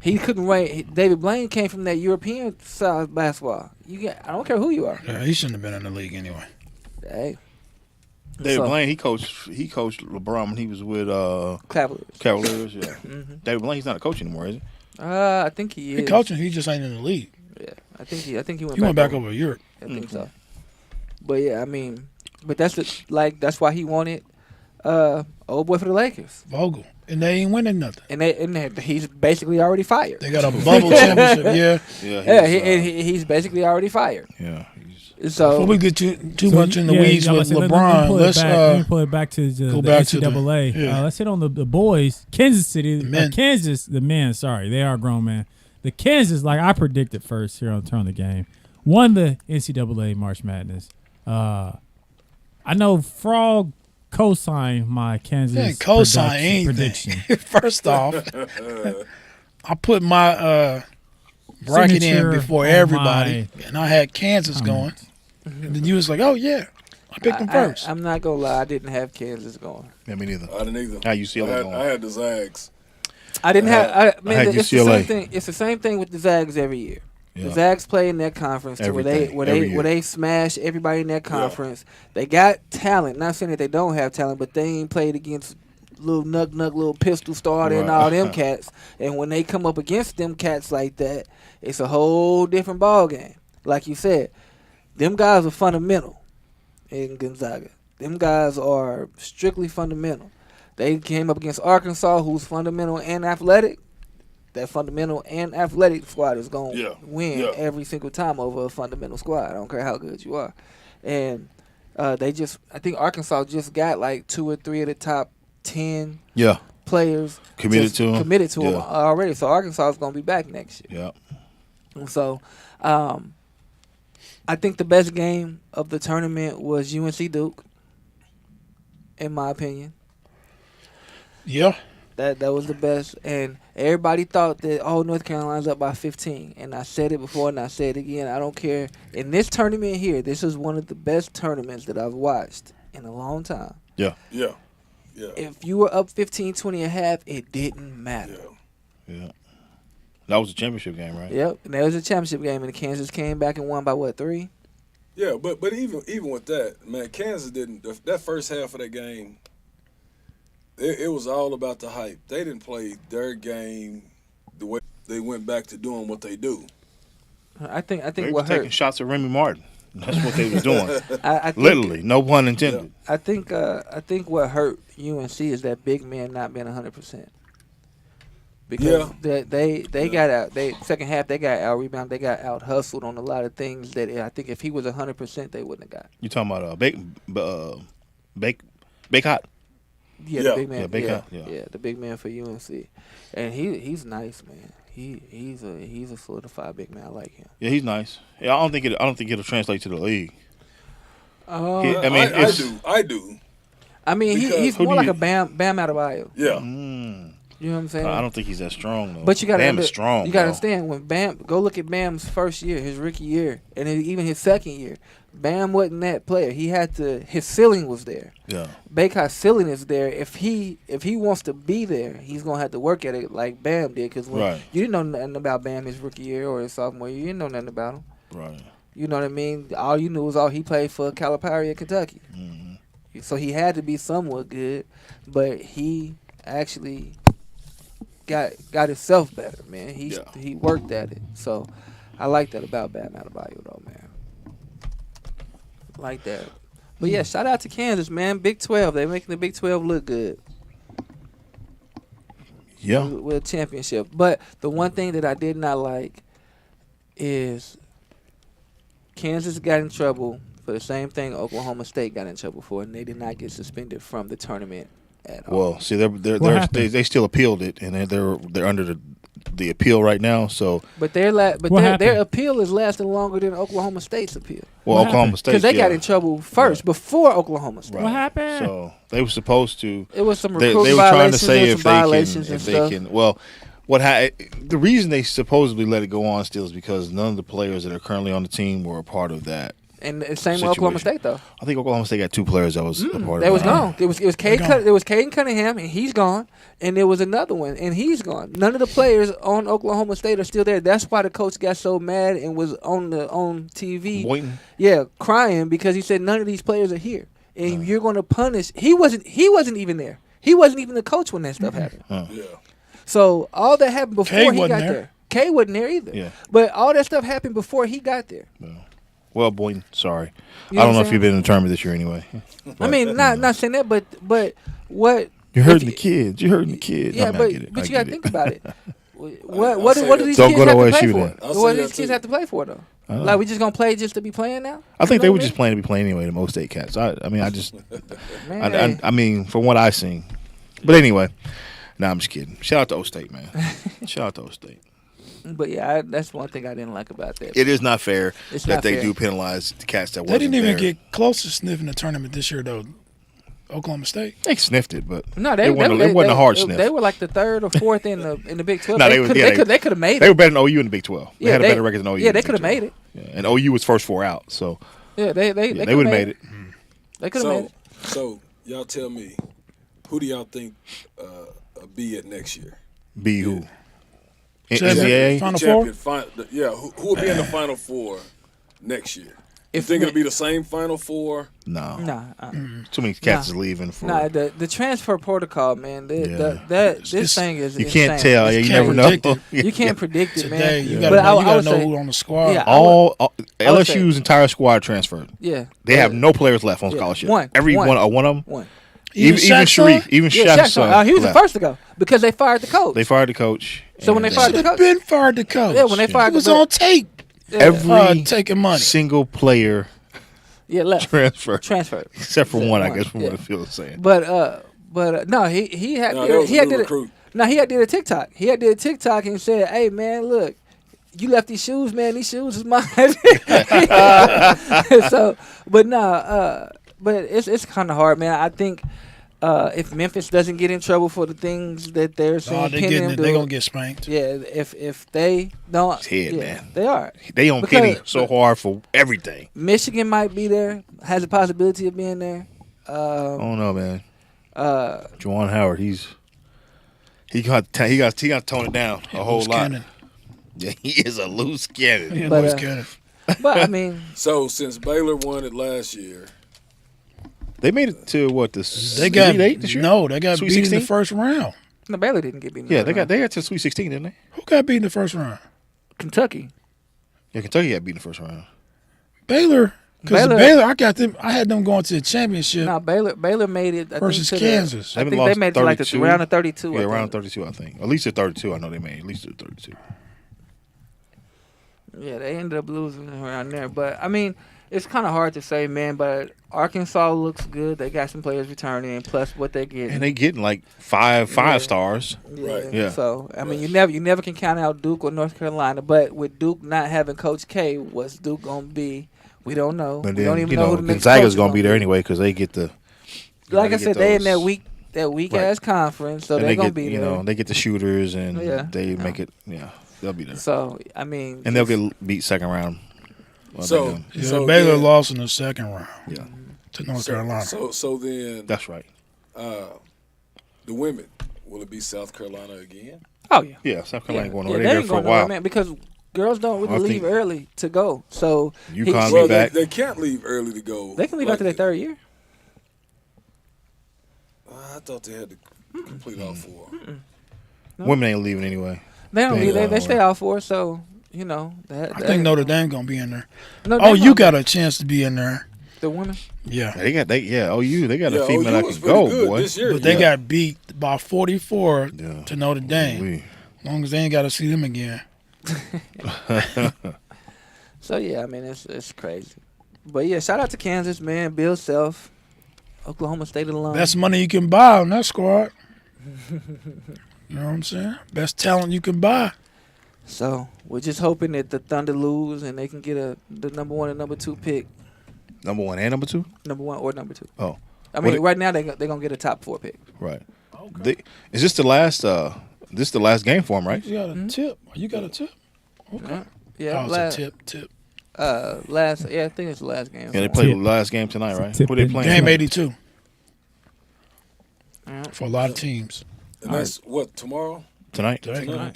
S4: He couldn't run. David Blaine came from that European side basketball. I don't care who you are.
S5: Yeah, he shouldn't have been in the league anyway.
S4: Hey.
S3: David Blaine, he coached LeBron when he was with
S4: Cavaliers.
S3: Yeah. David Blaine, he's not a coach anymore, is he?
S4: I think he is.
S5: He coaching, he just ain't in the league.
S4: Yeah, I think he went.
S5: He went back over to Europe.
S4: I think so. But yeah, I mean, but that's that's why he wanted old boy for the Lakers.
S5: Vogel, and they ain't winning nothing.
S4: And he's basically already fired.
S5: They got a bubble championship.
S4: He's basically already fired.
S3: Yeah.
S4: So
S5: before we get too much in the weeds with LeBron,
S1: let me pull it back to the NCAA. Let's hit on the boys. Kansas City, the men. Sorry, they are grown men. The Kansas, like I predicted first here on Turn on the Game, won the NCAA March Madness. I know Frogg co-signed my Kansas prediction.
S5: First off, I put my bracket
S1: Signature
S5: in before everybody, and I had Kansas going. And then you was like, "Oh yeah, I picked them first."
S4: I'm not gonna lie, I didn't have Kansas going.
S3: Yeah, me neither.
S2: I didn't either.
S3: How UCLA going?
S2: I had the Zags.
S4: I didn't have. It's the
S3: UCLA.
S4: same thing. It's the same thing with the Zags every year. Yeah. The Zags play in that conference where they smash everybody in that conference. Yeah. They got talent. Not saying that they don't have talent, but they ain't played against little little pistol starter and all them cats. And when they come up against them cats like that, it's a whole different ball game. Like you said, them guys are fundamental in Gonzaga. Them guys are strictly fundamental. They came up against Arkansas, who's fundamental and athletic. That fundamental and athletic squad is going to win every single time over a fundamental squad. I don't care how good you are. And I think Arkansas just got like 2 or 3 of the top 10 players
S3: committed to
S4: them already. So Arkansas is going to be back next year.
S3: Yeah.
S4: And so I think the best game of the tournament was UNC Duke, in my opinion.
S5: Yeah.
S4: That was the best. And everybody thought that, North Carolina's up by 15. And I said it before and I say it again. I don't care. In this tournament here, this is one of the best tournaments that I've watched in a long time.
S3: Yeah.
S2: Yeah. Yeah.
S4: If you were up 15-20 a half, it didn't matter.
S3: Yeah. That was a championship game, right?
S4: Yep. And that was a championship game, and Kansas came back and won by, 3?
S2: Yeah, but even with that, man, Kansas didn't – that first half of that game, it was all about the hype. They didn't play their game the way they went back to doing what they do.
S4: I think
S3: they
S4: what
S3: were taking
S4: hurt.
S3: shots at Remy Martin. That's what they were doing.
S4: I think,
S3: literally, no pun intended.
S4: I think what hurt UNC is that big man not being 100%. Because they got out. Second half they got out rebound. They got out hustled on a lot of things that I think if he was 100%, they wouldn't have got.
S3: You talking about Bake-Hot?
S4: Yeah, the big man.
S3: Yeah, Bake-Hot. Yeah,
S4: the big man for UNC, and he's nice, man. He's a solidified big man. I like him.
S3: Yeah, he's nice. Yeah, I don't think it'll translate to the league.
S2: I do.
S4: I mean, he's more like a Bam Adebayo.
S2: Yeah.
S4: You know what I'm saying?
S3: I don't think he's that strong though.
S4: But you got
S3: Bam is strong.
S4: You got to
S3: bro.
S4: understand when Bam. Go look at Bam's first year, his rookie year, and then even his second year. Bam wasn't that player. He had to. His ceiling was there.
S3: Yeah.
S4: Baycott's ceiling is there. If he wants to be there, he's gonna have to work at it like Bam did. Because
S3: Right.
S4: you didn't know nothing about Bam his rookie year or his sophomore year, you didn't know nothing about him.
S3: Right.
S4: You know what I mean? All you knew was he played for Calipari in Kentucky.
S3: Mm-hmm.
S4: So he had to be somewhat good, but he actually got himself better, man. He worked at it. So I like that about Bam Adebayo though, man. Like that. But yeah, shout out to Kansas, man. Big 12. They're making the Big 12 look good.
S3: Yeah.
S4: With a championship. But the one thing that I did not like is Kansas got in trouble for the same thing Oklahoma State got in trouble for, and they did not get suspended from the tournament at all.
S3: Well, see, they still appealed it, and they're under the appeal right now. So,
S4: but their appeal is lasting longer than Oklahoma State's appeal.
S3: Well, Oklahoma State
S4: because they got in trouble first before Oklahoma State.
S3: Right.
S1: What happened?
S3: So they were supposed to.
S4: It was some
S3: They
S4: recruiting
S3: were trying to
S4: violations
S3: say
S4: and some violations and
S3: if they
S4: stuff.
S3: can. Well, the reason they supposedly let it go on still is because none of the players that are currently on the team were a part of that.
S4: And the same with Oklahoma State though.
S3: I think Oklahoma State got 2 players that was a part of
S4: They
S3: it.
S4: was gone. It was Caden Cunningham, and he's gone. And there was another one, and he's gone. None of the players on Oklahoma State are still there. That's why the coach got so mad and was on TV.
S3: Boynton?
S4: Yeah, crying because he said none of these players are here, and you're going to punish. He wasn't even there. He wasn't even the coach when that stuff happened.
S2: Yeah.
S4: So all that happened before
S5: Kay
S4: he
S5: wasn't
S4: got
S5: there.
S4: there. Kay wasn't there either.
S3: Yeah.
S4: But all that stuff happened before he got there.
S3: Well, Boynton, sorry.
S4: You know
S3: I don't
S4: what
S3: know
S4: I'm
S3: if you've been in the tournament this year anyway.
S4: I mean, not saying that, but what
S3: You're hurting the kids. You're hurting the kids.
S4: Yeah,
S3: I mean, I
S4: but
S3: get it.
S4: you
S3: I
S4: got to
S3: get
S4: think
S3: it.
S4: about it. What do these
S3: Don't
S4: kids
S3: go to
S4: have to play
S3: OSU
S4: for?
S3: then.
S2: I'll
S4: What
S2: say
S4: do these
S2: that
S4: kids
S2: too.
S4: have to play for though? Like we just gonna play just to be playing now?
S3: I think they
S4: You
S3: were
S4: know
S3: just
S4: what
S3: playing to be playing anyway. The most state cats. I just.
S4: I mean? Man,
S3: I mean, from what I seen. But anyway, I'm just kidding. Shout out to O State, man. Shout out to O State.
S4: but yeah, that's one thing I didn't like about that.
S3: It is not fair
S4: It's
S3: that
S4: not
S3: they
S4: fair.
S3: do penalize the cats that
S5: They
S3: wasn't
S5: didn't even
S3: there.
S5: get close to sniffing the tournament this year, though. Oklahoma State.
S3: They sniffed it, but
S4: No,
S3: it wasn't a hard sniff.
S4: They were like the third or fourth in the Big 12.
S3: No,
S4: they could have made
S3: They
S4: it.
S3: were better than OU in the Big 12. They
S4: Yeah,
S3: had a better record than OU.
S4: Yeah,
S3: in
S4: they
S3: the
S4: could have
S3: Big
S4: made it.
S3: 12. Yeah, and OU was first 4 out, so
S4: Yeah, they
S3: they
S4: could
S3: would
S4: have
S3: have made it.
S4: They could have made it.
S2: So y'all tell me, who do y'all think be at next year?
S3: Be who?
S5: Champion.
S3: NCAA?
S5: Final
S2: Champion,
S5: Four?
S2: who will be in the Final Four next year? You think it'll be the same Final Four?
S3: No.
S4: Nah,
S3: Too many cats is leaving for.
S4: the transfer protocol, man.
S3: Yeah.
S4: This thing is
S3: You
S4: insane.
S3: can't tell. You
S5: can't
S3: never know.
S5: predict it.
S4: You can't predict it, man.
S5: Today, you
S4: But
S5: gotta
S4: I would
S5: know
S4: say-
S5: who on the squad.
S4: Yeah.
S3: All
S4: would say-
S3: LSU's entire squad transferred.
S4: Yeah,
S3: They have no players left on
S4: Yeah.
S3: scholarship.
S4: One.
S3: Every
S4: One.
S3: one of them.
S4: one.
S3: Even
S5: Shaq's
S3: Sharif.
S5: son?
S3: Even
S4: Yeah,
S3: Shaq's
S4: Shaq's
S3: son.
S4: son. He was the
S3: left.
S4: first to go because they fired the coach.
S3: They fired the coach.
S4: So when they
S3: and,
S4: fired
S5: Should
S4: the
S5: have
S4: coach,
S5: been fired the coach.
S4: yeah, when they fired
S5: He was
S4: the
S5: on tape.
S3: every
S5: Taking money.
S3: single player
S4: left
S3: transfer,
S4: transferred.
S3: except for one, I
S4: one,
S3: guess, from
S4: yeah.
S3: what I feel saying.
S4: But no, he had
S2: No, that was
S4: he
S2: a
S4: had
S2: new
S4: did
S2: recruit.
S4: he had did a TikTok. He had did a TikTok and said, "Hey man, look, you left these shoes, man. These shoes is mine." So, but but it's kind of hard, man. I think if Memphis doesn't get in trouble for the things that they're saying,
S5: They
S4: Penn
S5: getting
S4: them
S5: it.
S4: do,
S5: They gonna get spanked.
S4: yeah. If they don't,
S3: His head,
S4: yeah,
S3: man.
S4: they are.
S3: They on
S4: Because-
S3: Penny so hard for everything.
S4: Michigan might be there, has a possibility of being there.
S3: I don't know, man.
S4: Uh,
S3: Juwan Howard, he got to tone it down a whole
S5: Loose
S3: lot.
S5: cannon.
S3: Yeah, he is a loose cannon.
S5: Yeah,
S4: But,
S5: loose cannon.
S4: but I mean,
S2: So since Baylor won it last year,
S3: They made it to what
S5: They
S3: the
S5: got
S3: Elite Eight this year?
S5: no. They got
S3: Sweet
S5: beat in
S3: 16?
S5: the first round.
S4: no, Baylor didn't get beaten.
S3: Yeah, they got to Sweet 16, didn't they?
S5: Who got beat in the first round?
S4: Kentucky.
S3: Yeah, Kentucky got beat in the first round.
S5: Baylor. Because
S4: Baylor-
S5: Baylor, I got them. I had them going to the championship
S4: No, Baylor made it. I
S5: versus
S4: think, to
S5: Kansas.
S4: The, I
S3: They
S4: think they
S3: lost
S4: made it to like the
S3: 32.
S4: round of 32.
S3: Yeah,
S4: I think.
S3: around 32, I think. At least at 32, I know they made at least at 32.
S4: Yeah, they ended up losing around there. But I mean, it's kind of hard to say, man. But Arkansas looks good. They got some players returning, plus what they get.
S3: And they getting like five
S4: Yeah.
S3: stars.
S2: Right.
S3: Yeah.
S4: So I mean, you never can count out Duke or North Carolina. But with Duke not having Coach K, what's Duke gonna be? We don't know.
S3: And
S4: We
S3: then,
S4: don't even know who the next
S3: Gonzaga's
S4: coach
S3: going to be there
S4: be.
S3: anyway because they get the.
S4: Like I
S3: they
S4: said,
S3: get
S4: they in
S3: those-
S4: that week that weak
S3: Right.
S4: ass conference, so
S3: and
S4: they're
S3: they
S4: gonna
S3: get,
S4: be
S3: you
S4: there.
S3: know, they get the shooters and
S4: Yeah.
S3: they make it. Yeah, they'll be there.
S4: So I mean,
S3: And they'll get beat second round. Well,
S2: So-
S3: they do.
S5: Yeah,
S2: So
S5: Baylor
S2: then-
S5: lost in the second round
S3: Yeah,
S5: to North Carolina.
S2: So then,
S3: that's right.
S2: the women, will it be South Carolina again?
S4: oh yeah,
S3: Yeah, South Carolina going
S4: yeah,
S3: over
S4: they
S3: there
S4: ain't
S3: for a
S4: going nowhere,
S3: while.
S4: man, because girls don't really
S3: I
S4: leave
S3: think-
S4: early to go. So
S3: UConn
S2: Well,
S3: be back.
S2: they can't leave early to go.
S4: they can leave
S2: like
S4: after their
S2: that.
S4: third year.
S2: I thought they had to complete all four.
S3: Women ain't leaving anyway.
S4: They don't
S3: They
S4: leave. They
S3: going
S4: stay
S3: nowhere.
S4: out for it. So you know that.
S5: I think Notre Dame gonna be in there.
S4: No,
S5: Oh, you got a chance to be in there.
S4: the women.
S5: Yeah,
S3: They got OU. They got
S2: Yeah,
S3: a female
S2: OU
S3: that
S2: was
S3: can
S2: pretty
S3: go,
S2: good
S3: boy.
S2: this year.
S5: but they
S2: yeah.
S5: got beat by 44
S3: Yeah.
S5: to Notre Dame.
S3: We-
S5: As long as they ain't got to see them again.
S4: So yeah, I mean it's crazy. But yeah, shout out to Kansas, man. Bill Self, Oklahoma State alum.
S5: Best money you can buy on that squad. You know what I'm saying? Best talent you can buy.
S4: So we're just hoping that the Thunder lose and they can get the number 1 and number 2 pick.
S3: Number 1 and number 2.
S4: Number 1 or number 2.
S3: Oh,
S4: I mean,
S3: What it-
S4: right now they're gonna get a top 4 pick.
S3: right. Is this the last? This the last game for them, right?
S5: You got a tip. You got a tip. Okay.
S4: Yeah,
S5: Oh, it's
S4: last,
S5: a tip.
S4: last. Yeah, I think it's the last game.
S3: Yeah, they play the last game tonight, right?
S1: Tip
S3: Who they
S1: in.
S3: playing?
S5: Game
S3: tonight?
S5: 82
S4: Yeah.
S5: for a lot of teams.
S2: And that's what, tomorrow?
S3: Tonight.
S2: Tonight.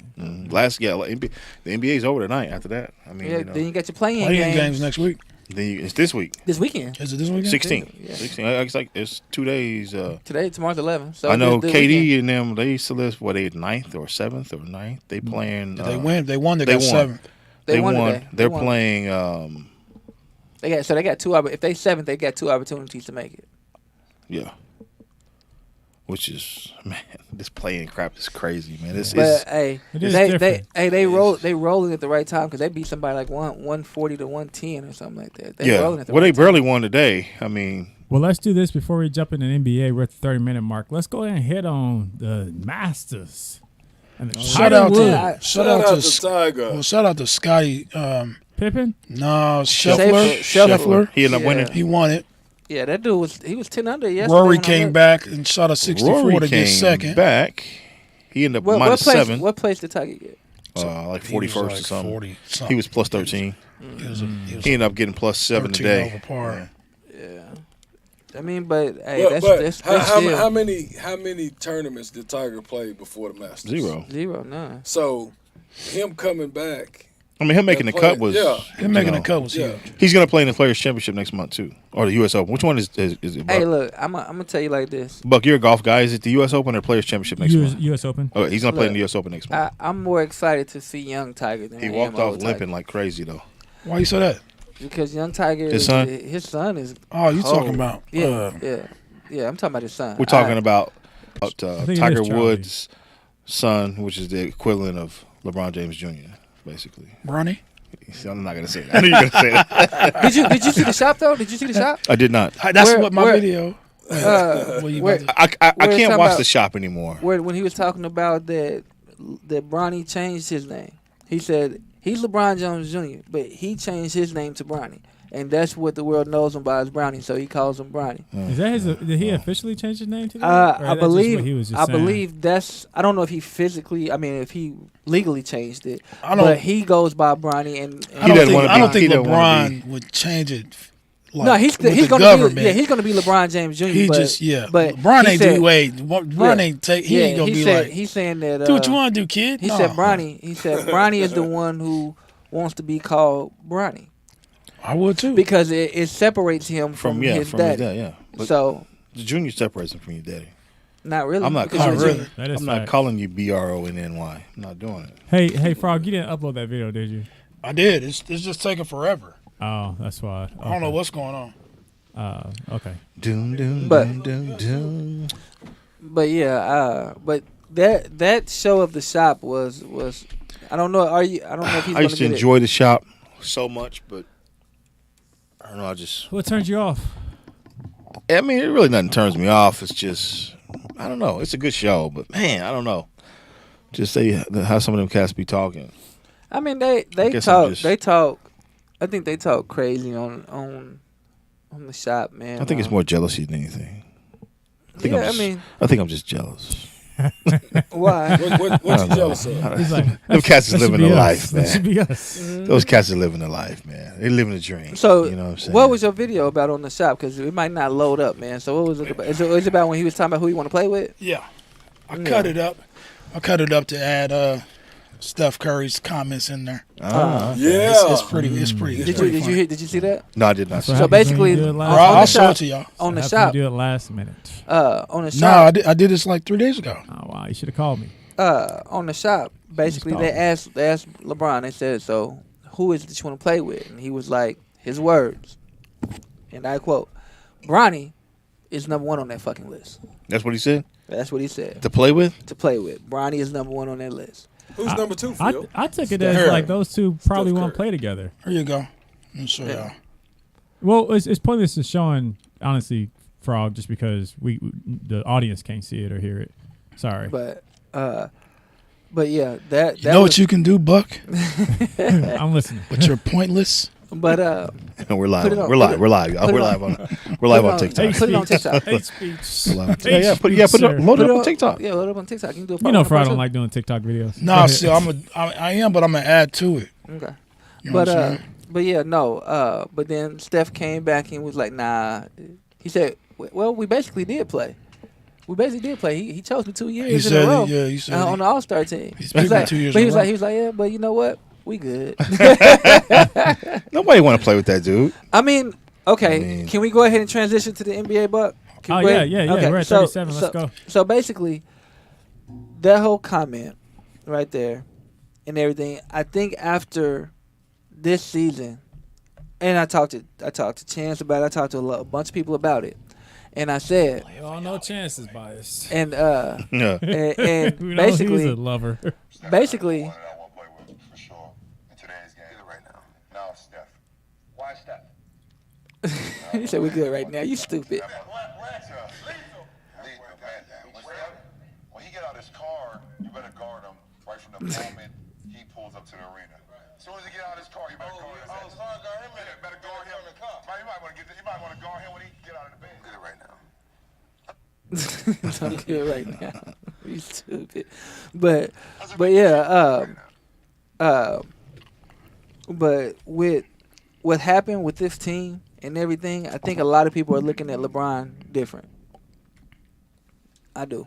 S3: Last, yeah, the NBA's over tonight. After that, I mean,
S4: Yeah,
S3: you know,
S4: then you got your playing
S5: Playing
S4: games
S5: games next week.
S3: it's this week.
S4: this weekend.
S5: Is it this weekend?
S3: 16.
S4: Yeah.
S3: 16. It's like it's 2 days.
S4: Today, tomorrow's 11. So
S3: I know
S4: this
S3: KD
S4: weekend.
S3: and them. They select what they 9th or 7th or 9th. They playing.
S5: Did they win? They won. They
S3: they
S5: got
S3: won.
S5: 7.
S4: They won today.
S3: They're
S4: They won.
S3: playing.
S4: They got 2. If they 7th, they got 2 opportunities to make it.
S3: Yeah. Which is, man, this playing crap is crazy, man. This
S4: But
S3: is
S4: hey,
S1: It is
S4: they
S1: different.
S4: they rolling at the right time because they beat somebody like 140 to 110 or something like that. They
S3: yeah.
S4: rolling at the
S3: Well, they
S4: right time.
S3: barely won today. I mean,
S1: Well, let's do this before we jump into the NBA. We're at the 30-minute mark. Let's go ahead and hit on the Masters. And the
S5: Shout out
S1: Tiger
S5: to
S1: Woods.
S2: Shout out to Tiger.
S5: Well, shout out to Scotty.
S1: Pippen.
S5: No, Scheffler.
S3: he ended up winning.
S5: He won it.
S4: Yeah, that dude was 10 under yesterday.
S5: Rory
S4: when I
S5: came
S4: looked.
S5: back and shot a 64
S3: Rory
S5: to
S3: came
S5: get second.
S3: back. He ended up
S4: What
S3: minus
S4: place?
S3: 7.
S4: What place did Tiger get?
S3: Like
S5: He was
S3: 41st or
S5: like
S3: something.
S5: 40
S3: He was plus 13.
S5: He was
S3: He ended up getting plus 7
S5: 13
S3: today.
S5: over par.
S4: Yeah, I mean, but hey,
S2: But
S4: that's still
S2: how many tournaments did Tiger play before the Masters?
S3: 0.
S4: 0, 9.
S2: So him coming back,
S3: I mean, him making the
S2: play-
S3: cut was.
S2: yeah.
S5: Him making
S3: you
S5: a
S3: know,
S5: cut was
S2: yeah.
S5: huge.
S3: He's going to play in the Players' Championship next month, too. Or the U.S. Open. Which one is it?
S4: Hey,
S3: Buck?
S4: look, I'm gonna tell you like this.
S3: Buck, you're a golf guy. Is it the U.S. Open or Players' Championship next month?
S1: U.S. Open.
S3: Oh, he's going to play in
S4: Look,
S3: the U.S. Open next month.
S4: I'm more excited to see young Tiger than
S3: He
S4: I
S3: walked
S4: am
S3: off
S4: old
S3: limping
S4: Tiger.
S3: like crazy, though.
S5: Why you say that?
S4: Because young Tiger,
S3: His son?
S4: his son is.
S5: Oh, you
S4: cold.
S5: talking about?
S4: Yeah. I'm talking about his son.
S3: We're talking about
S1: think it is
S3: Tiger
S1: Charlie.
S3: Woods' son, which is the equivalent of LeBron James Jr., basically.
S5: Bronny?
S3: See, I'm not going to say that. I knew you were going to say that.
S4: Did you see the shop though? Did you see the shop?
S3: I did not.
S5: That's
S4: Where-
S5: what my
S4: where-
S5: video. What you
S4: where-
S5: about to-
S3: I
S4: We're
S3: can't
S4: talking
S3: watch
S4: about-
S3: the shop anymore.
S4: Where when he was talking about that Bronny changed his name. He said he's LeBron James Jr., but he changed his name to Bronny. And that's what the world knows him by as Bronny, so he calls him Bronny.
S1: Is that his? Did he officially change his name to that? Or
S4: I
S1: that's just
S4: believe.
S1: what he was just
S4: I
S1: saying?
S4: believe that's. I don't know if he physically. I mean, if he legally changed it,
S5: I don't-
S4: but he goes by Bronny. And
S5: I don't
S3: doesn't
S5: think,
S3: wanna
S5: I don't
S3: be- he
S5: think
S3: doesn't wanna
S5: LeBron would change it. Like,
S4: no, he's
S5: with the
S4: gonna
S5: government.
S4: be. Yeah, he's gonna be LeBron James Jr.
S5: He
S4: but,
S5: just
S4: But
S5: LeBron
S4: he
S5: ain't
S4: said,
S5: do wait. LeBron
S4: Yeah.
S5: ain't take. He
S4: Yeah,
S5: ain't gonna
S4: he
S5: be
S4: said,
S5: like.
S4: he's saying that.
S5: Do what you want to do, kid.
S4: He
S5: No.
S4: said Bronny. He said Bronny is the one who wants to be called Bronny
S5: I would too.
S4: because it separates him from, his daddy.
S3: yeah. But
S4: So
S3: the junior separates him from your daddy.
S4: not really.
S3: I'm not
S4: because
S3: calling
S4: you're a
S5: really.
S4: junior.
S1: That is
S3: I'm not
S1: fact.
S3: calling you BRONNY. I'm not doing it.
S1: Hey, Frog, you didn't upload that video, did you?
S5: I did. It's just taking forever.
S1: Oh, that's why.
S5: I don't know what's going on.
S1: Okay.
S3: Doom, doom,
S4: But-
S3: doom, doom, doom.
S4: But yeah, but that show of the shop was I don't know. I don't know if he's
S3: I used to
S4: gonna get
S3: enjoy the shop so much, but I don't know. I just,
S1: What turns you off?
S3: I mean, it really nothing turns me off. It's just, I don't know. It's a good show, but man, I don't know. Just how some of them cats be talking.
S4: it. I mean, they
S3: guess I'm
S4: talk.
S3: just-
S4: They talk. I think they talk crazy on the shop, man.
S3: I think it's more jealousy than anything. I think I'm just jealous.
S4: Why?
S2: What you jealous of?
S1: He's like,
S3: Them cats is living a life,
S1: That should
S3: man.
S1: be us.
S3: Those cats are living a life, man. They living a dream.
S4: So,
S3: you know what I'm saying?
S4: what was your video about on the shop? Because it might not load up, man. So, what was it about? Is it about when he was talking about who he want to play with?
S5: Yeah. I cut it up. I cut it up to add Steph Curry's comments in there.
S2: Yeah,
S5: It's pretty. It's pretty.
S4: Did you see that?
S3: No, I did not.
S1: So
S3: See.
S4: So basically,
S1: When you do it
S4: on
S1: live.
S4: the
S5: I'll show
S4: shop-
S5: it to y'all.
S4: On the
S1: Have
S4: shop,
S1: to do it last minute.
S4: on the
S5: No,
S4: shop,
S5: I did this like 3 days ago.
S1: Oh wow, you should have called me.
S4: on the shop, basically
S1: Just
S4: they
S1: call
S4: asked LeBron. They said, "So, who is it that you want to play with?" And he was like, his words, and I quote, "Bronny is number 1 on that fucking list."
S3: That's what he said.
S4: That's what he said.
S3: To play with.
S4: To play with, Bronny is number 1 on that list.
S2: who's number 2, Phil?
S1: I took it
S2: Steph
S1: as
S2: Curry.
S1: like those two probably
S2: Steph
S1: won't
S2: Curry.
S1: play together.
S5: Here you go. Let me show y'all.
S1: Well, it's pointless to showing honestly Frogg just because the audience can't see it or hear it. Sorry.
S4: But yeah, that
S5: You know
S4: was,
S5: what you can do, Buck?
S1: I'm listening.
S5: But you're pointless.
S4: But
S3: We're live.
S4: Put it on-
S3: We're live. We're live. Y'all.
S4: put it
S3: We're
S4: on-
S3: live on TikTok.
S4: Put it on TikTok.
S1: Hate speech.
S3: We're live on TikTok.
S1: Hate
S3: Yeah, put it
S1: speech,
S3: up. Load it up on TikTok.
S4: Yeah, load it up on TikTok. You can do a
S1: You know,
S4: follow
S1: Frogg
S4: on
S1: don't
S4: TikTok.
S1: like doing TikTok videos.
S5: No, see, I am, but I'm gonna add to it.
S4: Okay.
S5: You know what I'm
S4: But
S5: saying?
S4: but yeah, no. But then Steph came back and was like, "Nah." He said, "Well, we basically did play. We basically did play. He chose me 2 years in a row
S5: he said
S4: on the All Star team.
S5: He's
S4: He was
S5: picked me
S4: like,
S5: 2 years
S4: but
S5: in
S4: he was
S5: a
S4: like,
S5: row.
S4: he was like, yeah, but you know what? We good.
S3: Nobody want to play with that dude.
S4: I mean, okay.
S3: I mean-
S4: Can we go ahead and transition to the NBA, Buck? Can
S1: Oh
S4: we go
S1: yeah.
S4: ahead? Okay,
S1: We're at
S4: so-
S1: 37. Let's go.
S4: So basically, that whole comment right there and everything. I think after this season, and I talked to Chance about it. I talked to a bunch of people about it, and I said,
S1: You all know Chance is biased.
S4: and
S3: Yeah.
S4: and
S1: We know he's a
S4: basically,
S1: lover.
S4: basically,
S9: One that I won't play with for sure in today's game. Right now. No, Steph. Why Steph?
S4: he said we good right now. You stupid.
S9: When he get out his car, you better guard him right from the moment he pulls up to the arena. As soon as he get out of his car, you better guard him. Yeah, better guard him. Man, you might want to guard him when he get out of the bed. Get it right now.
S4: I'm good right now. You stupid. But yeah, but with what happened with this team and everything, I think a lot of people are looking at LeBron different. I do.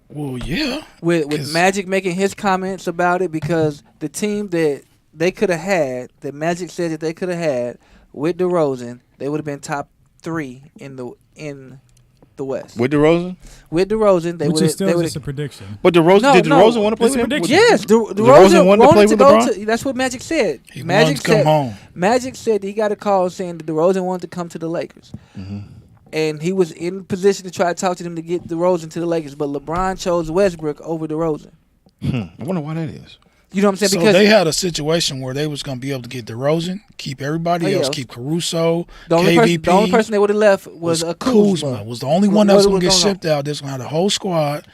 S5: Well, yeah.
S4: With
S5: 'Cause-
S4: Magic making his comments about it, because the team that they could have had, that Magic said that they could have had with DeRozan, they would have been top 3 in the West.
S3: With DeRozan?
S4: With DeRozan, they
S1: Which
S4: would
S1: is still
S4: have.
S1: just a prediction.
S3: But DeRozan,
S4: No,
S3: did
S4: no,
S3: DeRozan want to play
S1: it's
S3: with
S1: a
S3: him?
S1: prediction.
S4: Yes,
S3: DeRozan
S4: DeRozan
S3: wanted to play with
S4: go
S3: LeBron?
S4: to. That's what Magic said.
S5: He
S4: Magic
S5: wanted to come
S4: said.
S5: home.
S4: Magic said he got a call saying that DeRozan wanted to come to the Lakers, and he was in position to try to talk to them to get DeRozan to the Lakers, but LeBron chose Westbrook over DeRozan.
S3: I wonder why that is.
S4: You know what I'm saying?
S5: So
S4: Because
S5: they had a situation where they was going to be able to get DeRozan, keep everybody
S4: Oh, yeah.
S5: else, keep Caruso,
S4: the only,
S5: KVP.
S4: the only person they would have left was a Kuzma.
S5: Was the only one that was going to get
S4: going
S5: shipped out. That's going to have the whole squad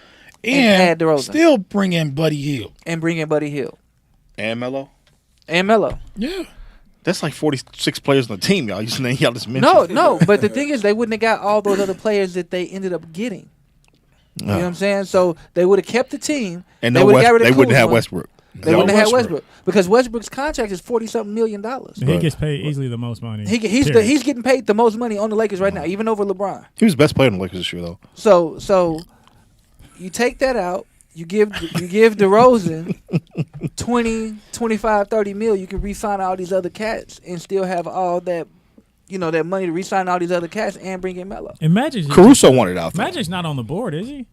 S4: add
S5: and
S4: DeRozan.
S5: still bring in Buddy Hield.
S4: and bring in Buddy Hield
S3: And Melo?
S4: and Melo.
S5: Yeah.
S3: That's like 46 players on the team, y'all. Y'all just mentioned.
S4: No, but the thing is, they wouldn't have got all those other players that they ended up getting. You know what I'm saying? So they would have kept the team.
S3: And
S4: they
S3: no
S4: would've
S3: West,
S4: got rid of
S3: they wouldn't have
S4: Kuzma.
S3: Westbrook.
S4: They
S5: No
S4: wouldn't have had
S5: Westbrook.
S4: Westbrook because Westbrook's contract is $40-something million.
S1: He gets paid easily the most money.
S4: He's
S1: period.
S4: he's getting paid the most money on the Lakers right now, even over LeBron.
S3: He was the best player on the Lakers this year, though.
S4: So you take that out. You give DeRozan 20, 25, 30 mil. You can re-sign all these other cats and still have all that, that money to re-sign all these other cats and bring in Melo.
S1: And Magic's
S3: Caruso wanted out there.
S1: Magic's not on the board, is he?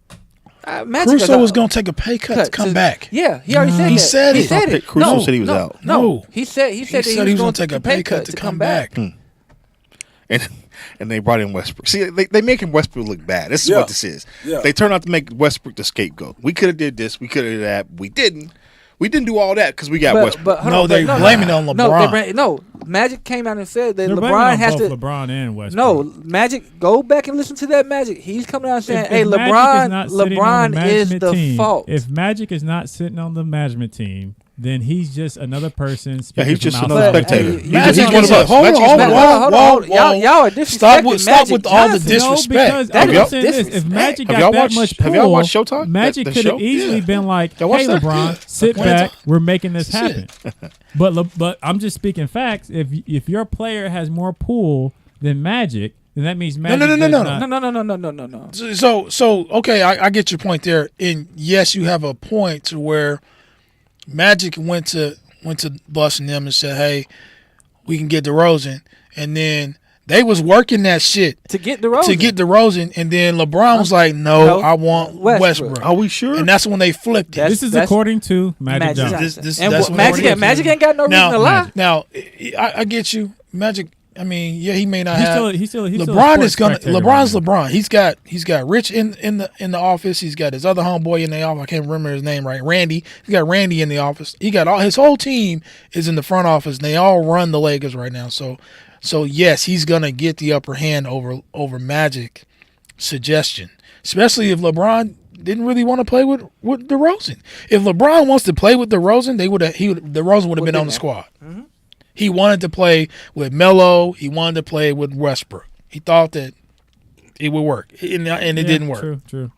S4: Magic
S5: Caruso was going to take a pay cut to come back.
S4: Yeah, he already said
S5: He
S4: that.
S5: said
S4: he
S5: it.
S4: said it.
S3: Caruso
S4: No,
S3: said he was
S4: no,
S3: out.
S4: No,
S5: No.
S4: he said
S5: He
S4: that
S5: said he was
S4: going
S5: going to take a pay cut to come back.
S3: And they brought in Westbrook. See, they making Westbrook look bad. This is
S2: Yeah.
S3: what this is.
S2: Yeah.
S3: They turned out to make Westbrook the scapegoat. We could have did this. We could have did that. We didn't. We didn't do all that because we got Westbrook.
S4: But hold
S5: No,
S4: on,
S5: they blaming it on LeBron.
S4: No, Magic came out and said that
S1: They're blaming
S4: LeBron
S1: on
S4: has
S1: both
S4: to.
S1: LeBron and Westbrook.
S4: No, Magic. Go back and listen to that Magic. He's coming out and saying,
S1: If
S4: "Hey,
S1: Magic is not sitting on
S4: LeBron is
S1: management
S4: the
S1: team,
S4: fault."
S1: If Magic is not sitting on the management team, then he's just another person.
S3: Yeah, he's
S1: speaking
S3: just
S1: from
S3: another
S1: outside.
S3: spectator.
S5: Magic
S3: He's one of
S5: is
S3: us.
S5: hold
S3: Magic's
S5: on,
S3: one of us.
S5: hold on.
S4: Y'all are disrespecting
S5: Stop with all the
S4: Magic
S5: disrespect.
S1: No, because
S4: That
S1: I'm
S4: is
S1: saying this: if
S4: disrespect.
S1: Magic
S3: Have
S1: got
S3: y'all
S1: that
S3: watched-
S1: much
S3: have y'all
S1: pull,
S3: watched Showtime?
S1: Magic
S3: The
S1: could have
S3: show?
S1: easily been like,
S3: Y'all watch
S1: "Hey,
S3: that?
S1: LeBron,
S3: Yeah.
S1: sit
S5: Point
S1: back.
S5: to-
S1: We're making this
S5: That's
S1: happen." But I'm just speaking facts. If your player has more pull than Magic, then that means Magic.
S5: no.
S1: does
S4: No.
S5: So okay, I get your point there, and yes, you have a point to where Magic went to Boston them and said, "Hey, we can get DeRozan," and then they was working that shit
S4: To get DeRozan.
S5: and then LeBron was like, "No, I want Westbrook."
S3: Are we sure?
S5: And that's when they flipped it.
S1: This is according to Magic Johnson.
S4: And
S5: That's what
S4: Magic ain't got no reason to lie.
S5: Now, I get you, Magic. I mean, yeah, he may not have.
S1: He's still a
S5: LeBron is gonna.
S1: sports spectator
S5: LeBron's
S1: right
S5: LeBron. He's got Rich in the office. He's got his other homeboy in the office. I can't remember his name right. Randy. He's got Randy in the office. He got his whole team is in the front office. And they all run the Lakers right now. So yes, he's gonna get the upper hand over Magic suggestion, especially if LeBron didn't really want to play with DeRozan. If LeBron wants to play with DeRozan, DeRozan would have been on the squad.
S4: Mm-hmm.
S5: He wanted to play with Melo. He wanted to play with Westbrook. He thought that it would work, and it didn't work.
S1: True.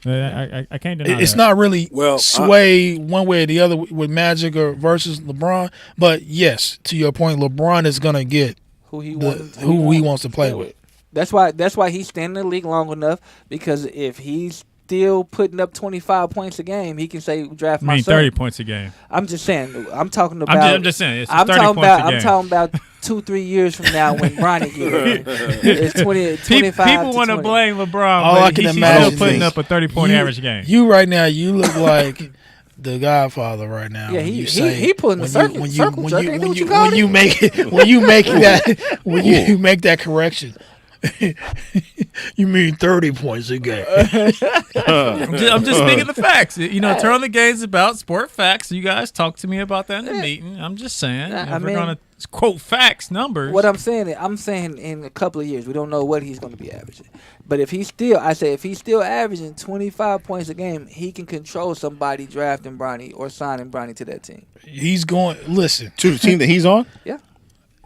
S1: I can't deny
S5: It's
S1: that.
S5: not really
S2: Well,
S5: sway one way or the other with Magic or versus LeBron. But yes, to your point, LeBron is gonna get
S4: Who he
S5: wants to play with.
S4: That's why he's staying in the league long enough, because if he's still putting up 25 points a game, he can say draft my son.
S1: 30 points a game.
S4: I'm just saying. I'm talking about.
S1: I'm just saying. It's 30
S4: talking
S1: points
S4: about.
S1: a game.
S4: I'm talking about 2-3 years from now when Bronny get here. It's 25.
S1: People want to blame LeBron,
S5: All I
S1: but
S5: can
S1: he's
S5: imagine
S1: still putting
S5: is
S1: up a 30-point average game.
S5: You right now, you look like the Godfather right now.
S4: Yeah,
S5: when
S4: he
S5: you say,
S4: he pulling the circle.
S5: when
S4: circle jerk. Ain't that what you call
S5: when
S4: it?
S5: you make it when you make that when you make that correction. You mean 30 points a game?
S1: I'm just speaking the facts. You know, Turn on the Game's about sport facts. You guys talk to me about that in the meeting. I'm just saying.
S4: I
S1: If we're
S4: mean,
S1: going to quote facts, numbers.
S4: What I'm saying in a couple of years, we don't know what he's going to be averaging. But if he's still averaging 25 points a game, he can control somebody drafting Bronny or signing Bronny to that team.
S5: He's going. Listen
S3: To the team that he's on?
S4: Yeah.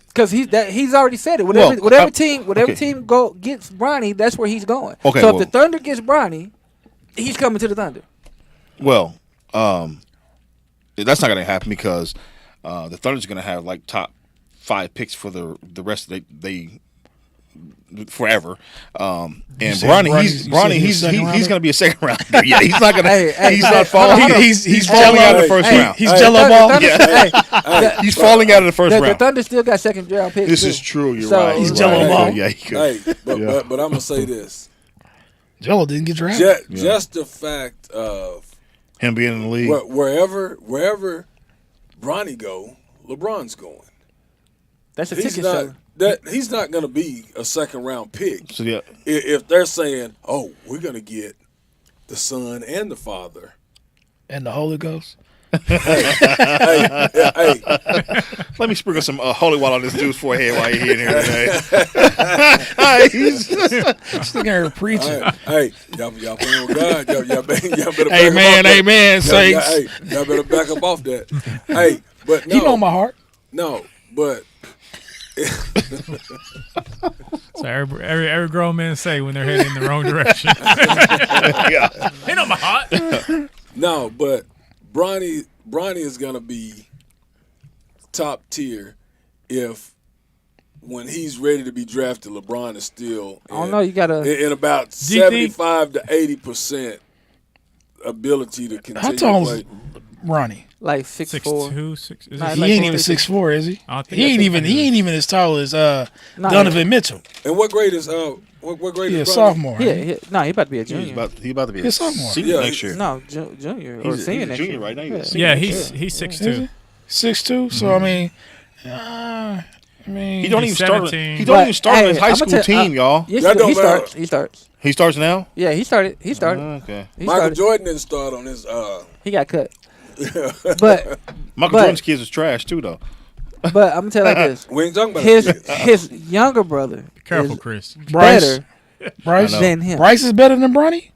S4: Because he's already said it. Whatever team gets Bronny, that's where he's going.
S3: Okay,
S4: so if the Thunder gets Bronny, he's coming to the Thunder.
S3: Well, that's not going to happen because the Thunder's going to have like top 5 picks for the rest of they forever. And Bronny, he's going to be a second rounder. Yeah, he's not going to. He's not falling. He's falling out of the first round.
S5: He's Jello ball.
S3: He's falling out of the first round.
S4: The Thunder still got second round picks.
S3: This
S4: too.
S3: is true. You're
S4: So,
S3: right.
S5: He's
S3: You're
S5: Jello
S3: right.
S5: ball.
S3: Yeah, he could.
S2: Hey, but I'm gonna say this:
S5: Jello didn't get drafted.
S2: just the fact of
S3: Him being in the league.
S2: wherever Bronny go, LeBron's going.
S4: That's a
S2: He's
S4: ticket
S2: not
S4: seller.
S2: he's not gonna be a second round pick.
S3: So yeah,
S2: If they're saying, "Oh, we're gonna get the son and the father,"
S5: And the Holy Ghost.
S2: hey,
S3: let me sprinkle some holy water on this dude's forehead while you're here today. He's
S5: Still here preaching.
S2: hey, y'all playing with God. Y'all better.
S5: Amen, saints.
S2: Y'all better back up off that. Hey, but no,
S5: You know my heart.
S2: no, but
S1: So every grown man say when they're heading in the wrong direction. They know my heart.
S2: no, but Bronny is gonna be top tier if when he's ready to be drafted, LeBron is still
S4: I don't know. You gotta.
S2: in about 75 to 80% ability to continue
S5: How
S2: to
S5: tall
S2: play.
S5: is Ronnie?
S4: Like 6'4".
S1: 6'2", 6. Is
S4: Nah,
S1: it
S5: He
S4: like
S5: ain't even
S4: 6'4".
S5: 6'4", is he?
S1: I think
S5: He ain't
S1: that's
S5: even as tall as
S4: Nah,
S5: Donovan Mitchell.
S2: And what grade is what grade
S5: He a
S2: is Bronny?
S5: sophomore.
S4: Yeah, he about to be a
S3: He's
S4: junior.
S3: about to be
S5: He's a sophomore.
S3: senior
S2: Yeah,
S3: next year.
S4: No, junior or
S3: He's
S4: senior
S3: a
S4: next
S3: junior
S4: year.
S3: right now. He's a
S4: Yeah.
S3: senior
S1: Yeah,
S3: next year.
S1: he's
S5: Is
S1: 6'2".
S5: he? 6'2". So I mean,
S3: He don't even
S1: He's
S3: start.
S1: 17.
S3: He don't even start on his high
S4: I'ma
S3: school
S4: tell-
S3: team, y'all.
S4: Yes,
S2: That don't
S4: he
S2: matter.
S4: starts. He starts.
S3: He starts now.
S4: Yeah, he started. He started.
S3: Okay.
S4: He
S2: Michael
S4: started.
S2: Jordan didn't start on his.
S4: He got cut. But
S3: Michael Jordan's kids was trash too, though.
S4: I'm gonna tell you like this.
S2: We ain't talking about
S4: His younger brother
S1: Careful,
S4: is
S1: Chris.
S5: Bryce.
S4: better than him.
S5: Bryce is better than Bronny.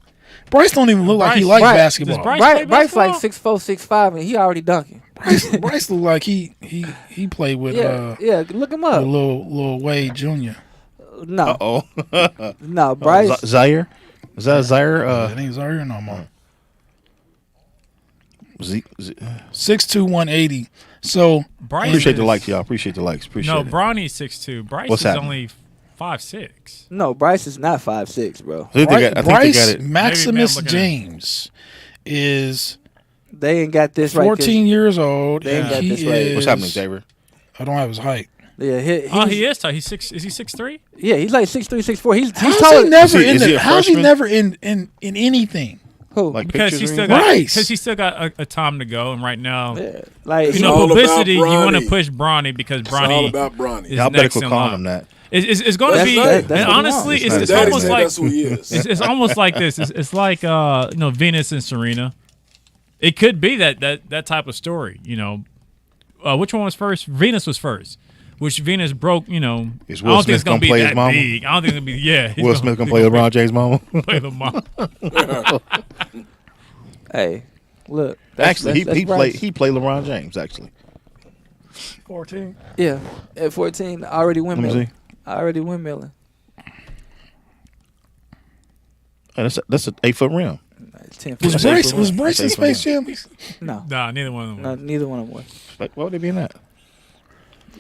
S5: Bryce don't even look like he likes
S1: Bryce-
S5: basketball.
S1: does Bryce play
S4: Bryce like
S1: basketball?
S4: 6'4", 6'5", and he already dunking.
S5: Bryce looked like he played with
S4: look him up.
S5: with Lil Wade Jr.
S4: No,
S3: Uh-oh.
S4: no, Bryce.
S3: Zaire? Is that Zaire?
S5: It ain't Zaire no more.
S3: 6'2",
S5: 180. So
S1: Bryce
S3: appreciate
S1: is,
S3: the likes, y'all. Appreciate the likes. Appreciate
S1: No,
S3: it.
S1: Bronny's 6'2". Bryce
S3: What's
S1: is
S3: happening?
S1: only 5'6".
S4: No, Bryce is not 5'6", bro.
S3: I think they got
S5: Bryce
S3: it.
S5: Maximus
S1: Maybe I'm looking
S5: James is
S4: They ain't got this right.
S5: 14 years old.
S4: They ain't
S5: and
S4: got
S5: he
S4: this right.
S5: is,
S3: What's happening, Xavier?
S5: I don't have his height.
S4: Yeah,
S1: He is tall. He's 6. Is he 6'3"?
S4: Yeah, he's like 6'3", 6'4". He's
S5: How's
S4: taller.
S5: he never
S3: Is he-
S5: in
S3: is he
S5: the,
S3: a
S5: how's he
S3: freshman?
S5: never in anything?
S4: Who?
S3: Like
S1: Because
S3: pictures
S1: he's
S3: or
S1: still
S3: anything?
S1: got
S5: Bryce.
S1: because he's still got a time to go, and right now,
S4: Yeah, like
S1: you know,
S2: all about
S1: publicity. You want to
S2: Bronny.
S1: push Bronny because
S2: It's all
S1: Bronny
S2: about Bronny.
S1: is
S3: Y'all better
S1: next
S3: quit
S1: in
S3: calling
S1: line.
S3: him that.
S1: It's going to
S2: That's
S1: be.
S2: right.
S1: And
S4: That's what he
S1: honestly,
S3: wants.
S1: it's
S3: His
S2: Daddy
S1: almost
S2: said
S1: like
S2: that's who he is.
S1: it's almost like this. It's like Venus and Serena. It could be that type of story. You know, which one was first? Venus was first. Which Venus broke. You know,
S3: Is
S1: I
S3: Will
S1: don't think it's
S3: Smith
S1: gonna
S3: gonna
S1: be
S3: play
S1: that
S3: his mama?
S1: big. I don't think it'll be. Yeah, he's
S3: Will Smith gonna play LeBron James' mama?
S1: play the mom.
S4: hey, look.
S3: Actually,
S4: that's
S3: he
S4: Bryce.
S3: played LeBron James. Actually,
S5: 14.
S4: Yeah, at 14, already
S3: let me
S4: windmilling.
S3: see.
S4: Already windmilling.
S3: Hey, that's an 8-foot rim.
S4: 10
S5: Was
S4: foot.
S5: Bryce in Space Jam?
S4: No,
S1: Nah, neither one of them.
S4: no, neither one of them was.
S3: Like, why would they be in that?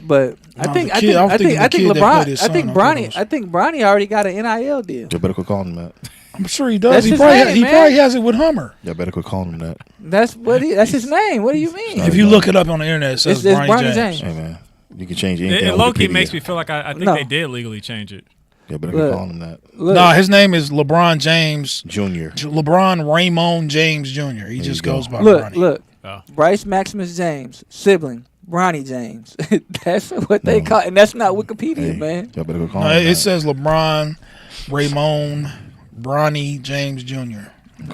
S4: But I
S5: No,
S4: think
S5: the kid- I'm thinking the kid that played
S4: LeBron.
S5: his
S4: I think
S5: son on
S4: Bronny.
S5: Photos.
S4: I think Bronny already got an NIL deal.
S3: Y'all better quit calling him that.
S5: I'm sure he does.
S4: That's
S5: He
S4: his
S5: probably
S4: name,
S5: he
S4: man.
S5: probably has it with Hummer.
S3: Y'all better quit calling him that.
S4: That's what he. That's his name. What do you mean?
S5: If you look it up on the internet, it says
S4: It's
S5: Bronny
S4: Bronny
S5: James.
S3: Hey man, you can change
S1: It,
S3: anything.
S1: it
S3: on
S1: low key
S3: Wikipedia.
S1: makes me feel like I think
S4: No.
S1: they did legally change it.
S3: Y'all better quit
S4: Look.
S3: calling him that.
S4: Look,
S5: No, his name is LeBron James.
S3: Junior.
S5: LeBron Raymond James Jr. He just
S3: you go.
S5: goes by
S4: look,
S5: Bronny.
S4: look.
S1: Oh.
S4: Bryce Maximus James, sibling, Bronny James. That's what they call, and that's not Wikipedia,
S3: Hey,
S4: man.
S3: y'all better quit
S5: No,
S3: calling him
S5: it
S3: that.
S5: says LeBron Raymond Bronny James Jr.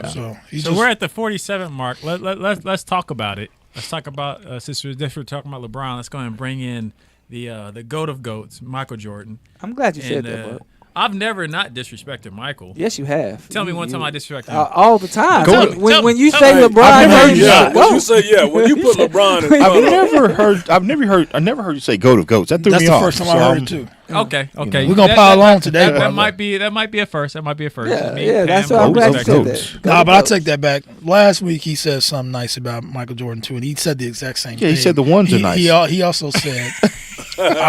S5: So he
S1: So
S5: just
S1: we're at the 47 mark. Let's talk about it. Let's talk about since we're talking about LeBron. Let's go ahead and bring in the goat of goats, Michael Jordan.
S4: I'm glad you said
S1: And,
S4: that, bud.
S1: I've never not disrespected Michael.
S4: Yes, you have.
S1: Tell me one time I disrespected him.
S4: all the time.
S3: Go
S4: When,
S3: to-
S4: when you
S1: tell
S4: say
S1: me.
S4: LeBron,
S3: I've never
S4: James,
S3: heard
S2: Yeah,
S3: you
S2: when you say when you put LeBron in front
S3: I've never heard you say goat of goats. That threw
S5: that's
S3: me
S5: the
S3: off.
S5: first time
S3: So
S5: I heard
S3: I'm-
S5: it too.
S1: Okay.
S5: We're gonna pile on today,
S1: That
S5: brother.
S1: might be a first. That might be a first.
S4: Yeah,
S1: Me,
S4: yeah, that's
S1: Pam,
S4: what I'm glad you
S3: Goats,
S4: said
S3: goats.
S4: that.
S5: Nah, but I take that back. Last week he said something nice about Michael Jordan too, and he said the exact same thing.
S3: Yeah, he said the ones are nice.
S5: He also said,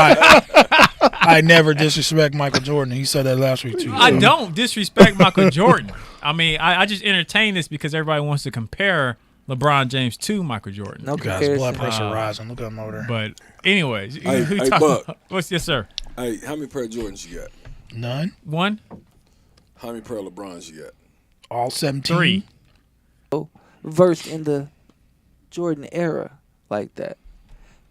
S5: I never disrespect Michael Jordan. He said that last week too.
S1: I don't disrespect Michael Jordan. I mean, I just entertain this because everybody wants to compare LeBron James to Michael Jordan.
S4: No
S5: Guys,
S4: comparison.
S5: blood pressure rising. Look at him over there.
S1: But anyways,
S2: Hey,
S1: who
S2: hey,
S1: talk-
S2: Buck.
S1: yes, sir.
S2: Hey, how many pair of Jordans you got?
S5: None.
S1: One,
S2: How many pair of LeBrons you got?
S5: All 17.
S1: 3.
S4: Versed in the Jordan era like that.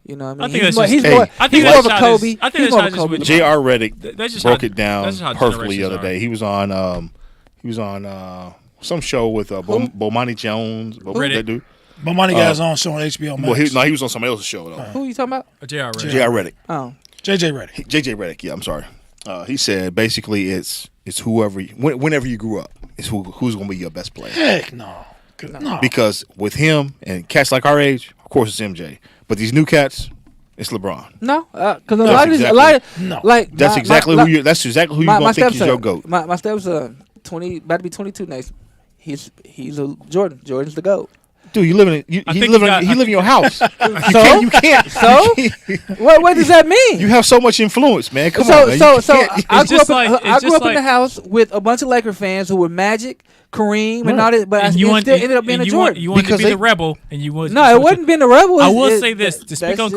S4: You know what I mean?
S1: I think that's just-
S4: he's
S3: hey,
S4: more,
S1: I think
S4: he's
S1: that
S4: more of a
S1: shot
S4: Kobe.
S1: is- I think
S4: He's
S1: that
S4: more
S1: shot
S4: of a
S1: is
S4: Kobe.
S1: with
S4: LeBron.
S3: J.R. Reddick
S1: That's just
S3: broke
S1: how-
S3: it down
S1: that's just how
S3: perfectly the
S1: generations
S3: other
S1: are.
S3: day. He was on some show with Bomani Jones.
S1: Reddick.
S3: That dude.
S5: But money guys on show on HBO Max.
S3: Well, he was on somebody else's show though.
S4: Who you talking about?
S1: J.R. Reddick.
S3: J.R. Reddick.
S4: Oh,
S5: JJ Reddick.
S3: J.J. Reddick. Yeah, I'm sorry. He said basically it's whoever whenever you grew up, it's who's going to be your best player.
S5: Heck no. No.
S3: Because with him and cats like our age, of course it's MJ. But these new cats, it's LeBron.
S4: no, because a lot of these,
S5: No.
S4: like
S3: That's
S4: my-
S3: exactly
S4: my-
S3: who you. That's exactly who you're
S4: my
S3: gonna think is
S4: stepson,
S3: your goat.
S4: My stepson, 20, about to be 22 next. He's a Jordan. Jordan's the goat.
S3: Dude, you live in he live in your house. You can't.
S4: So what does that mean?
S3: You have so much influence, man. Come
S4: so
S3: on, man.
S4: so
S3: You
S4: so
S3: can't-
S4: I
S1: It's
S4: grew
S1: just
S4: up.
S1: like-
S4: I
S1: it's
S4: grew
S1: just
S4: up in the
S1: like-
S4: house with a bunch of Laker fans who were Magic, Kareem, and all that. But I
S1: And
S4: still
S1: want-
S4: ended up being
S1: and
S4: a
S1: you
S4: Jordan.
S1: Want, you wanted
S3: Because
S1: to be
S3: they-
S1: the rebel, and you was
S4: No, it wasn't being a rebel.
S1: I will
S4: It-
S1: say this to speak
S4: that's
S1: on
S4: just-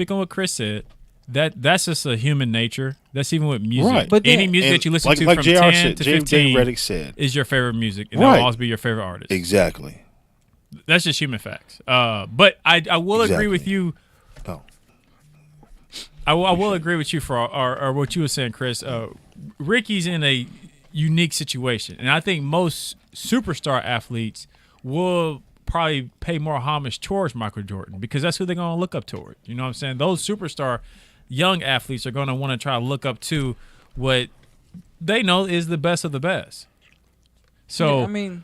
S1: what Chris said. That's just a human nature. That's even with music.
S3: Right.
S4: But
S1: Any
S4: then-
S1: music
S3: and
S1: that you listen
S3: like,
S1: to
S3: like
S1: from
S3: JR
S1: 10
S3: said,
S1: to
S3: J.
S1: 15
S3: Reddick said.
S1: is your favorite music, and
S3: Right.
S1: that will always be your favorite artist.
S3: Exactly.
S1: That's just human facts. But I will agree with
S3: Exactly.
S1: you.
S3: Oh.
S1: I will agree with you for or what you were saying, Chris. Ricky's in a unique situation, and I think most superstar athletes will probably pay more homage towards Michael Jordan because that's who they're going to look up toward. You know what I'm saying? Those superstar young athletes are going to want to try to look up to what they know is the best of the best. So,
S4: I mean,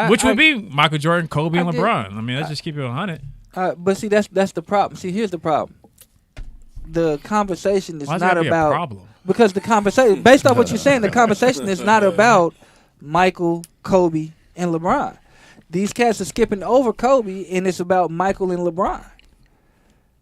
S1: which would be Michael Jordan, Kobe, and
S4: I did-
S1: LeBron. I mean, let's just keep it 100.
S4: But see, that's the problem. See, here's the problem. The conversation is
S1: Why is
S4: not
S1: that
S4: about
S1: a problem?
S4: because the conversation, based on what you're saying, the conversation is not about Michael, Kobe, and LeBron. These cats are skipping over Kobe, and it's about Michael and LeBron.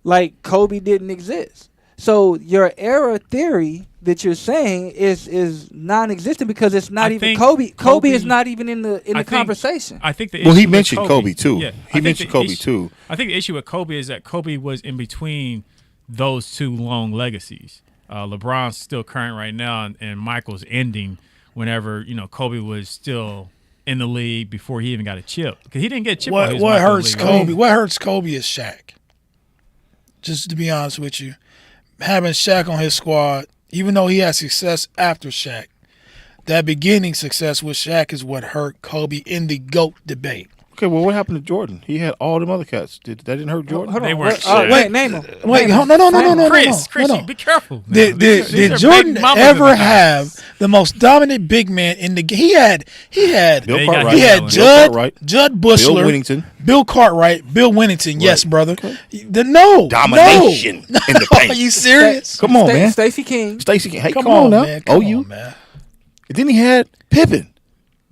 S4: Like Kobe didn't exist. So your era theory that you're saying is non-existent because it's not even Kobe. Kobe is not even in the conversation.
S1: I think the
S3: Well, he
S1: issue with
S3: mentioned Kobe too.
S1: Yeah,
S3: He mentioned Kobe too.
S1: I think the issue with Kobe is that Kobe was in between those two long legacies. LeBron's still current right now, and Michael's ending whenever Kobe was still in the league before he even got a chip. Because he didn't get a chip.
S5: What hurts Kobe? What hurts Kobe is Shaq. Just to be honest with you, having Shaq on his squad, even though he had success after Shaq, that beginning success with Shaq is what hurt Kobe in the GOAT debate.
S3: Okay, well, what happened to Jordan? He had all them other cats. That didn't hurt Jordan?
S1: They weren't.
S4: Wait, name them.
S5: Wait, no.
S1: Chris, be careful.
S5: Did Jordan ever have the most dominant big man in the game? He had
S3: Bill Cartwright.
S5: He had Judd Bushler,
S3: Bill Winnington,
S5: Bill Cartwright, Bill Winnington. Right. Yes, brother.
S3: Okay.
S5: Domination
S3: in the paint.
S5: Are you serious?
S3: Come on, man.
S4: Stacey King.
S3: Hey, come on now.
S5: Man.
S3: Come on, man. And then he had Pippen.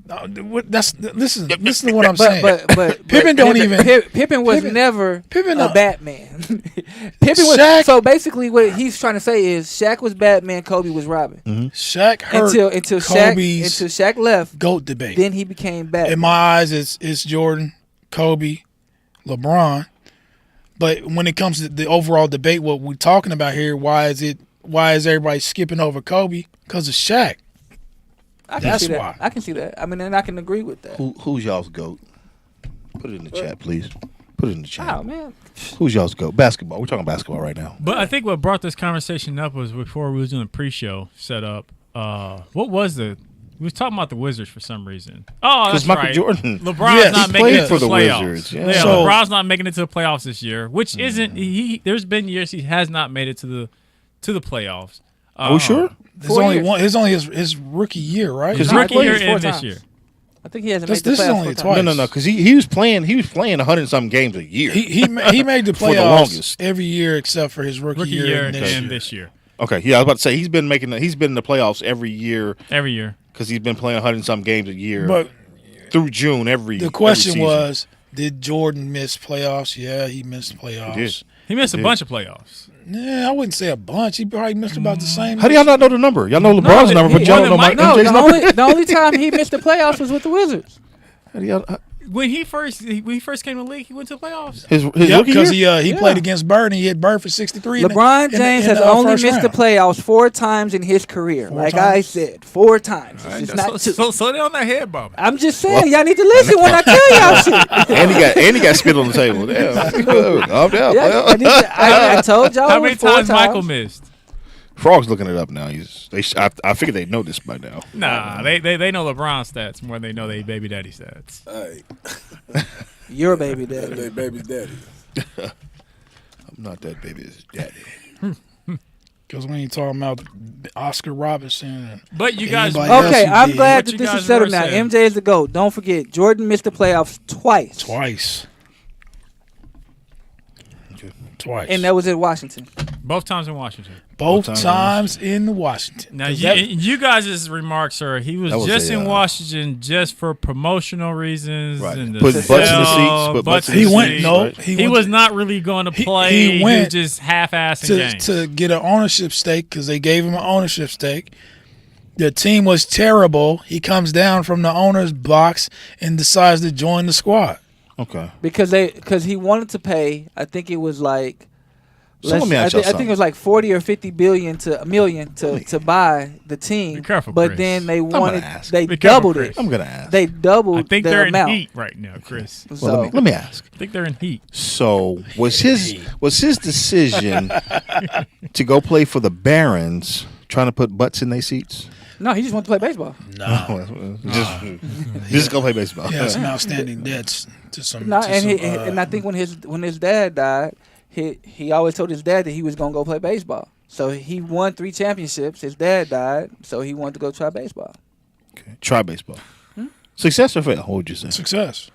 S5: No, listen to what I'm saying.
S4: But
S5: Pippen
S4: Pippen was never a Batman. Pippen was
S5: Shaq,
S4: so basically what he's trying to say is Shaq was Batman, Kobe was Robin.
S3: Mm-hmm.
S5: Shaq hurt
S4: until Shaq left.
S5: GOAT debate.
S4: Then he became Batman.
S5: In my eyes, it's Jordan, Kobe, LeBron. But when it comes to the overall debate, what we're talking about here, why is everybody skipping over Kobe? Because of Shaq. That's why.
S4: I can see that. I mean, and I can agree with that.
S3: Who's y'all's GOAT? Put it in the chat, please. Put it in the chat.
S4: Oh, man.
S3: Who's y'all's GOAT? Basketball. We're talking basketball right now.
S1: But I think what brought this conversation up was before we was doing the pre-show setup. What was we was talking about the Wizards for some reason. Oh, that's
S3: Michael
S1: right.
S3: Jordan.
S1: LeBron's not making it to the playoffs.
S3: Wizards.
S1: Yeah,
S5: So,
S1: LeBron's not making it to the playoffs this year, which isn't. There's been years he has not made it to the playoffs.
S3: Are we sure?
S5: It's only one. It's only his rookie year, right?
S1: His rookie year and this year.
S4: I think he hasn't made the playoffs.
S5: This is only twice.
S3: No, because he was playing 100-something games a year.
S5: He made the
S3: For the
S5: playoffs
S3: longest.
S5: every year except for his rookie year and
S1: this year.
S3: Okay, yeah, I was about to say he's been in the playoffs every year.
S1: Every year
S3: because he's been playing 100-something games a year.
S5: But
S3: through June
S5: the question was, did Jordan miss playoffs? Yeah, he missed playoffs.
S1: He missed a bunch of playoffs.
S5: Yeah, I wouldn't say a bunch. He probably missed about the same.
S3: How do y'all not know the number? Y'all know LeBron's number, but y'all don't know MJ's number.
S4: The only time he missed the playoffs was with the Wizards.
S3: How do y'all?
S1: When he first came in the league, he went to the playoffs.
S3: His rookie
S5: because
S3: year?
S5: he played against Bird and he hit Bird for 63.
S4: LeBron James has only missed the playoffs 4 times in his career. I said, 4 times. It's not 2.
S1: So they on that head, Bob.
S4: I'm just saying, y'all need to listen when I tell y'all shit.
S3: and he got spit on the table. Damn.
S4: I told y'all.
S1: How many times Michael missed?
S3: Frogg's looking it up now. I figured they'd know this by now.
S1: Nah, they know LeBron stats more than they know they baby daddy stats.
S2: Hey.
S4: Your baby daddy.
S2: They baby's daddy.
S3: I'm not that baby's daddy.
S5: Because when you talking about Oscar Robertson,
S1: but you guys,
S4: okay, I'm glad that this is settled now. MJ is the GOAT. Don't forget, Jordan missed the playoffs twice. And that was in Washington.
S1: Both times in Washington.
S5: Both times in Washington.
S1: Now, you guys' remarks are he was just in Washington just for promotional reasons.
S3: Right.
S1: And
S3: Put butts in the seats.
S1: He was not really going to play. He was just half-assing games.
S5: To get an ownership stake because they gave him an ownership stake. The team was terrible. He comes down from the owner's box and decides to join the squad.
S3: Okay.
S4: Because he wanted to pay, I think it was like
S3: I
S4: think it was like 40 or 50 million to buy the team.
S1: Be careful,
S4: but
S1: Chris.
S4: then they
S1: Be
S4: doubled
S1: careful,
S4: it.
S3: I'm gonna ask.
S4: They doubled.
S1: I think
S4: the
S1: they're
S4: amount.
S1: in heat right now, Chris.
S3: Well, let me ask.
S1: I think they're in heat.
S3: So was his decision to go play for the Barons trying to put butts in their seats?
S4: No, he just wanted to play baseball.
S3: No, just go play baseball.
S5: Yeah, some outstanding debts to some.
S4: No, and I think when his dad died, he always told his dad that he was gonna go play baseball. So he won 3 championships. His dad died, so he wanted to go try baseball.
S3: Okay. Try baseball. Success or fail? What would you say?
S5: Success.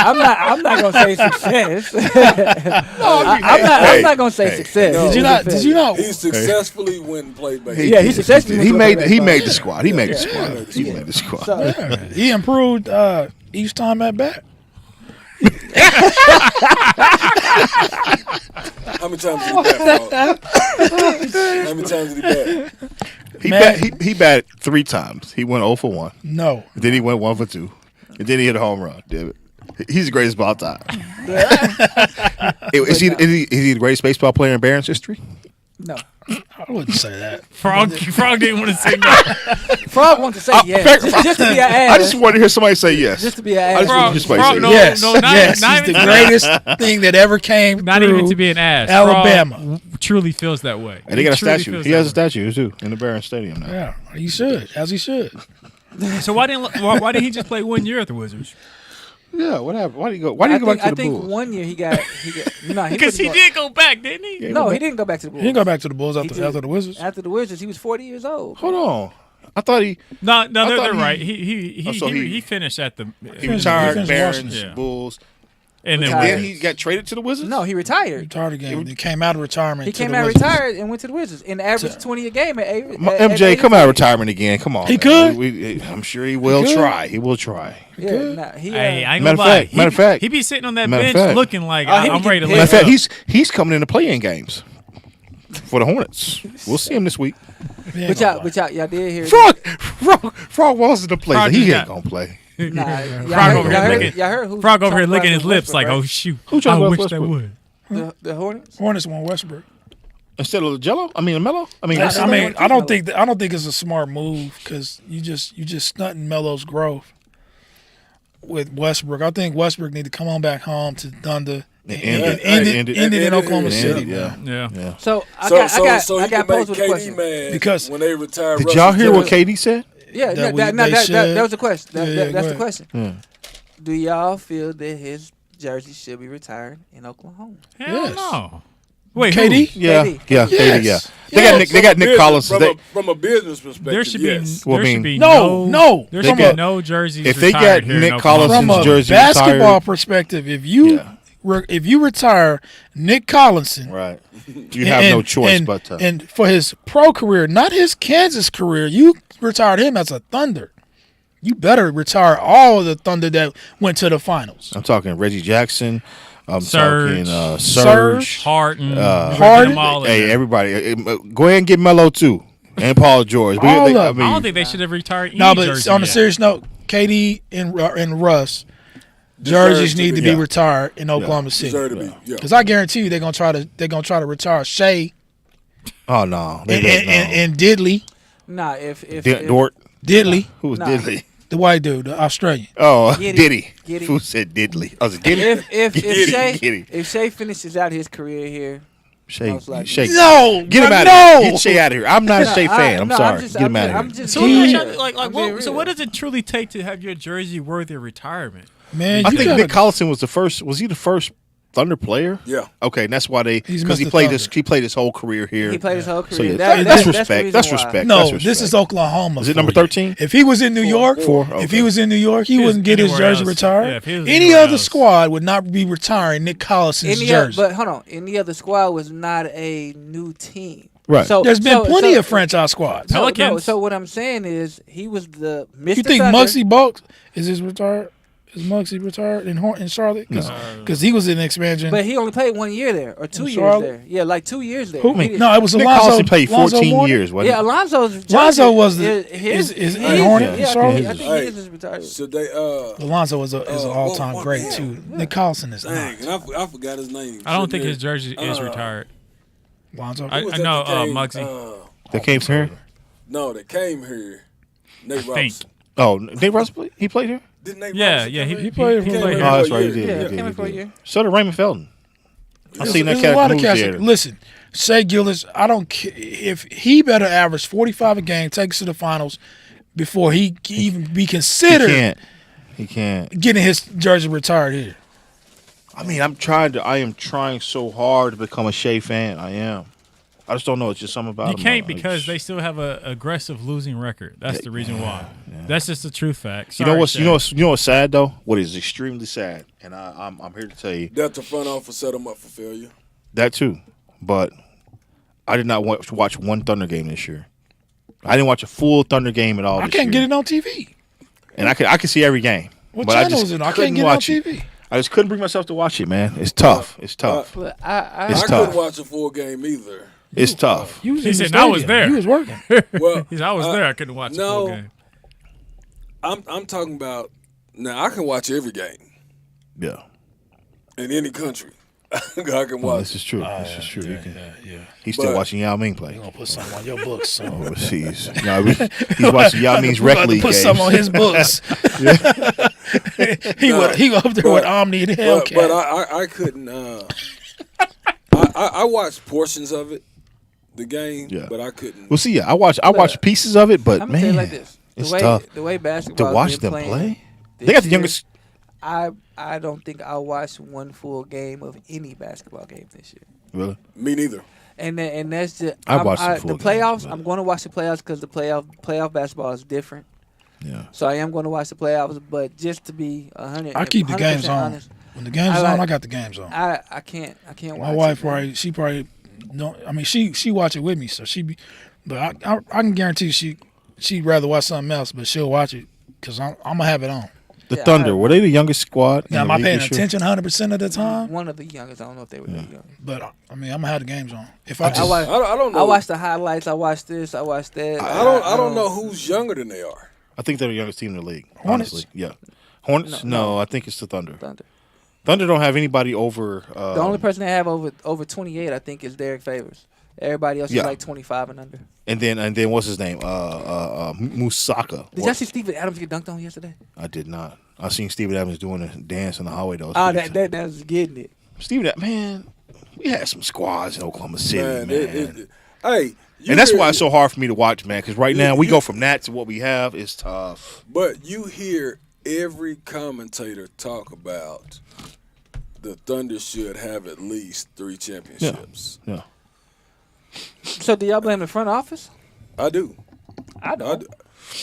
S4: I'm not gonna say success. I'm not gonna say success.
S2: No.
S5: Did you not?
S2: He successfully went and played baseball.
S4: Yeah, he successfully.
S3: He made the squad. He made the squad. He made the squad.
S4: So,
S5: Yeah, he improved each time at bat.
S2: How many times did he bat? How many times did he bat?
S3: He batted 3 times. He went 0 for 1.
S5: No.
S3: Then he went 1 for 2. And then he hit a home run. Damn it. He's the greatest of all time. Is he the greatest baseball player in Barron's history?
S4: no.
S5: I wouldn't say that.
S1: Frogg didn't want to say no.
S4: Frogg wants to say yes. Just to be an ass.
S3: I just want to hear somebody say yes.
S4: Just to be an
S3: I
S4: ass.
S3: just want to hear somebody
S1: Frogg,
S3: say
S1: no,
S3: yes.
S1: no, not,
S5: Yes,
S1: not
S5: he's
S1: even
S5: the greatest thing that ever came
S1: Not
S5: through
S1: even to be an ass.
S5: Alabama.
S1: Frogg truly feels that way.
S3: And they got a
S1: truly
S3: statue.
S1: feels
S3: He
S1: that
S3: has a
S1: way.
S3: statue too in the Barron Stadium now.
S5: Yeah, he should, as he should.
S1: So why didn't he just play 1 year at the Wizards?
S3: Yeah, what happened? Why did he go? Why did he go back to the
S4: I think
S3: Bulls?
S4: 1 year he got no.
S1: Because he did go back, didn't he?
S4: No, he didn't go back to the Bulls.
S5: He didn't go back to the Bulls
S4: He
S5: after
S4: did.
S5: the Wizards.
S4: After the Wizards, he was 40 years old.
S3: Hold on. I thought he
S1: No,
S3: thought
S1: they're
S3: he-
S1: right. He finished at the
S3: he retired.
S5: finished
S3: Barron's,
S5: Washington.
S1: Yeah.
S3: Bulls.
S1: and then
S4: Retired.
S3: Then he got traded to the Wizards.
S4: No, he retired.
S5: Retired again. He came out of retirement.
S4: He
S5: to
S4: came
S5: the
S4: out
S5: Wizards.
S4: retired and went to the Wizards and averaged 20 a game at
S3: MJ, come out of retirement again. Come on.
S5: He
S3: man.
S5: could.
S3: I'm sure he will
S5: could.
S3: try. He will try.
S4: Yeah, nah, he,
S1: Hey, I ain't
S3: Matter
S1: gonna
S3: of
S1: lie.
S3: fact- matter of fact-
S1: he be sitting on that
S3: matter of
S1: bench
S3: fact-
S1: looking like
S4: Oh, he
S1: I'm
S4: be
S1: ready to
S4: getting
S3: Matter of
S1: let
S3: fact,
S1: up.
S3: he's coming into playing games for the Hornets. We'll see him this week.
S5: He ain't
S4: but
S5: gonna
S4: y'all,
S5: play.
S4: but y'all did hear.
S3: Frogg wants to play.
S1: Frogg
S3: He
S1: just
S3: ain't
S1: got-
S3: gonna play.
S4: Nah,
S1: Frogg over here licking.
S4: Y'all heard who?
S1: Frogg over here
S4: talked
S1: licking
S4: about
S1: his lips like,
S4: Westbrook,
S1: oh shoot,
S3: Who talking
S1: I
S3: about
S1: wish
S3: Westbrook?
S1: they would.
S4: right? The Hornets.
S5: Hornets won Westbrook.
S3: Instead of Jello, I mean Melo. I mean,
S4: Yeah,
S5: I mean, I don't
S4: Melo.
S5: think it's a smart move because you just stunting Melo's growth with Westbrook. I think Westbrook need to come on back home to Thunder and end it in Oklahoma City.
S3: Yeah.
S1: Yeah.
S4: So I
S2: So
S4: got
S2: he can make
S4: posed with a
S2: KD
S4: question.
S2: mad
S5: Because-
S2: when they retire.
S3: Did
S2: Russell
S3: y'all hear what
S2: Westbrook.
S3: KD said?
S4: Yeah,
S5: That
S4: that was the question.
S5: Yeah,
S4: That's
S5: go
S4: the
S5: ahead.
S4: question. Do y'all feel that his jersey should be retired in Oklahoma?
S1: Hell
S5: Yes.
S1: no. Wait,
S5: KD?
S1: who?
S3: Yeah,
S4: KD.
S3: yeah, KD, yeah.
S5: Yes.
S3: They got Nick Collins.
S2: From a business perspective.
S1: There should
S2: yes.
S1: be.
S3: Well,
S1: There
S3: I mean-
S1: should be
S5: No, no.
S1: There
S3: They
S1: should be
S3: got-
S1: no jerseys.
S3: if they
S1: retired
S3: got
S1: here in
S3: Nick
S1: Oklahoma.
S3: Collins-
S5: From a
S3: jersey
S5: basketball
S3: retired.
S5: perspective, if you retire Nick Collinson,
S3: Right. You have no choice but to.
S5: and for his pro career, not his Kansas career, you retired him as a Thunder. You better retire all of the Thunder that went to the finals.
S3: I'm talking Reggie Jackson. I'm
S1: Serge.
S3: talking
S5: Serge.
S3: Serge.
S1: Harden,
S5: Harden.
S3: Hey, everybody, go ahead and get Melo too, and Paul George.
S5: All of
S3: I
S5: them.
S3: mean,
S1: I don't think they should have retired any
S5: No, but
S1: jersey
S5: on a
S1: yet.
S5: serious note, KD and Russ
S2: Deserve
S5: jerseys need to be
S3: yeah.
S5: retired in Oklahoma
S2: Deserve to
S5: City.
S2: be. Yeah.
S5: Because I guarantee you they're gonna try to retire Shea
S3: oh no, they
S5: and,
S3: don't know.
S5: and Diddley.
S4: Nah, if
S3: Dort.
S5: Diddley,
S3: Who was
S4: Nah.
S3: Diddley?
S5: the white dude, the Australian.
S3: Oh,
S4: Giddy.
S3: Diddy.
S4: Giddy.
S3: Who said Diddley? Oh, was it Diddy?
S4: if
S3: Giddy.
S4: Shea finishes out his career here,
S3: Shay,
S4: most likely.
S3: Shay,
S5: No,
S3: get him
S5: bro,
S3: out
S5: no.
S3: of here. Get Shay out of here. I'm not a Shay fan. I'm sorry. Get him out of here.
S4: I'm just
S1: So,
S4: being
S1: what,
S4: real.
S1: like,
S4: I'm being
S1: what, so
S4: real.
S1: what does it truly take to have your jersey worthy of retirement?
S5: Man,
S3: I
S5: you
S3: think
S5: gotta,
S3: Nick Collison was the first. Was he the first Thunder player?
S2: Yeah.
S3: Okay, and that's why
S5: He's
S3: because he
S5: Mr.
S3: played
S5: Thunder.
S3: this. He played his whole career here.
S4: He played his whole
S3: So,
S4: career.
S3: yeah,
S4: That-
S3: that's
S4: the
S3: respect.
S4: reason
S3: That's
S4: why.
S3: respect.
S5: No,
S3: That's
S5: this
S3: respect.
S5: is Oklahoma.
S3: Is it
S5: for
S3: number
S5: you.
S3: 13?
S5: If he was in New York,
S3: Four.
S5: if
S3: Okay.
S5: he was in New York, he
S1: If he was
S5: wouldn't get his
S1: anywhere
S5: jersey
S1: else.
S5: retired.
S1: Yeah, if he was
S5: Any
S1: anywhere
S5: other
S1: else.
S5: squad would not be retiring Nick Collison's jersey.
S4: But hold on, any other squad was not a new team.
S3: Right.
S4: So
S5: There's been
S4: so-
S5: plenty
S4: so-
S5: of franchise squads.
S4: No,
S1: Pelicans.
S4: so what I'm saying is he was the Mr.
S5: You think
S4: Thunder.
S5: Muggsy Bogues is his retired? Is Muggsy retired in Charlotte? Because he was in expansion.
S4: But he only played 1 year there or 2
S5: In
S4: years
S5: Charlotte?
S4: there. Yeah, like 2 years there.
S5: Who?
S4: He did-
S5: No, it was
S3: Nick
S5: Alonzo.
S3: Collison played
S5: Alonzo
S3: 14
S5: Mourning?
S3: years, wasn't
S4: Yeah,
S3: he?
S4: Alonzo's
S5: Lonzo was the-
S4: his
S5: is
S4: his-
S5: Hornet
S4: yeah,
S5: in Charlotte?
S4: I think
S2: Hey.
S4: his is retired.
S2: Should they?
S5: Alonzo is an all-time
S2: what-
S5: great
S2: yeah.
S5: too. Nick Collison is
S2: Dang,
S5: not.
S2: and I forgot his name.
S1: I don't
S2: Should
S1: think
S2: they-
S1: his jersey is retired.
S5: Lonzo.
S1: I
S2: who was that
S1: know
S2: that came,
S1: Muggsy.
S3: That came from here.
S2: No, that came here. Nate
S1: think.
S2: Robinson.
S3: Oh, Dave Russell played. He played here.
S2: Didn't Nate
S1: Yeah,
S2: Robinson
S1: yeah,
S2: come
S1: he
S2: here?
S5: played
S1: he
S5: for-
S1: played
S3: Oh,
S1: here.
S3: that's right. He
S2: Yeah,
S3: did.
S4: yeah,
S3: he
S4: came
S3: did,
S4: in for a
S3: he did.
S4: year.
S3: So did Raymond Felton. I seen that
S5: There's
S3: cat.
S5: a lot of
S3: move
S5: cats.
S3: there.
S5: Listen, Shea Gillis, I don't care if he better average 45 a game, take us to the finals before he can even be
S3: He
S5: considered
S3: can't. He can't.
S5: getting his jersey retired here.
S3: I mean, I am trying so hard to become a Shea fan. I am. I just don't know. It's just something about
S1: You
S3: him.
S1: can't because they still have a aggressive losing record. That's the reason why. That's just a true fact.
S3: You know what's sad though? What is extremely sad, and I'm here to tell you
S2: that the front office set them up for failure.
S3: That too, but I did not watch one Thunder game this year. I didn't watch a full Thunder game at all.
S5: I can't get it on TV,
S3: and I can see every game.
S5: What
S3: but
S5: channel is it? I can't get it on TV.
S3: I just couldn't bring myself to watch it, man. It's tough. It's tough.
S4: I
S2: couldn't watch a full game either.
S3: It's tough.
S1: He said, "I was there.
S5: He was working."
S2: Well,
S1: he said, "I was there. I couldn't watch a full game."
S2: I'm talking about now. I can watch every game.
S3: Yeah.
S2: In any country, I can watch.
S3: This is true. This is true.
S5: Yeah.
S3: He's still watching Yao Ming play.
S5: You're gonna put something on your books. So.
S3: Overseas. No, he's watching Yao Ming's rec league
S5: put
S3: games.
S5: something on his books. He up there with Omni and Hellcat.
S2: But I couldn't. I watched portions of it, the game, but I couldn't.
S3: Well, see, I watched pieces of it, but man,
S4: like this.
S3: It's tough.
S4: The way basketball
S3: to watch them play. They got the youngest.
S4: I don't think I watched one full game of any basketball game this year.
S3: Really?
S2: Me neither.
S4: And that's just
S3: I watched the
S4: playoffs.
S3: Games,
S4: I'm going to watch the playoffs because the playoff basketball is different.
S3: Yeah.
S4: So I am going to watch the playoffs, but just to be 100,
S5: I keep the games on.
S4: Honest,
S5: when the game's on, I got the games on.
S4: I can't watch.
S5: My wife probably don't. I mean, she watch it with me, so but I can guarantee she'd rather watch something else, but she'll watch it because I'm gonna have it on.
S3: The Thunder, were they the youngest squad?
S5: Now, am I paying attention 100% of the time?
S4: One of the youngest. I don't know if they were the youngest.
S5: But I mean, I'm gonna have the games on. If
S2: I don't know.
S4: I watch the highlights. I watch this. I watch that.
S2: I don't know who's younger than they are.
S3: I think they're the youngest team in the league.
S5: Hornets?
S3: Honestly, yeah. Hornets? No, I think it's the Thunder.
S4: Thunder
S3: don't have anybody over.
S4: The only person they have over 28, I think, is Derek Favors. Everybody else is like 25 and under.
S3: And then what's his name? Musaka.
S4: Did y'all see Steven Adams get dunked on yesterday?
S3: I did not. I seen Steven Adams doing a dance in the hallway though.
S4: Oh, that was getting it.
S3: Steven, man, we had some squads in Oklahoma City, man.
S2: Hey,
S3: and that's why it's so hard for me to watch, man. Because right now we go from that to what we have. It's tough.
S2: But you hear every commentator talk about the Thunder should have at least 3 championships.
S3: Yeah.
S4: So do y'all blame the front office?
S2: I do.
S4: I don't.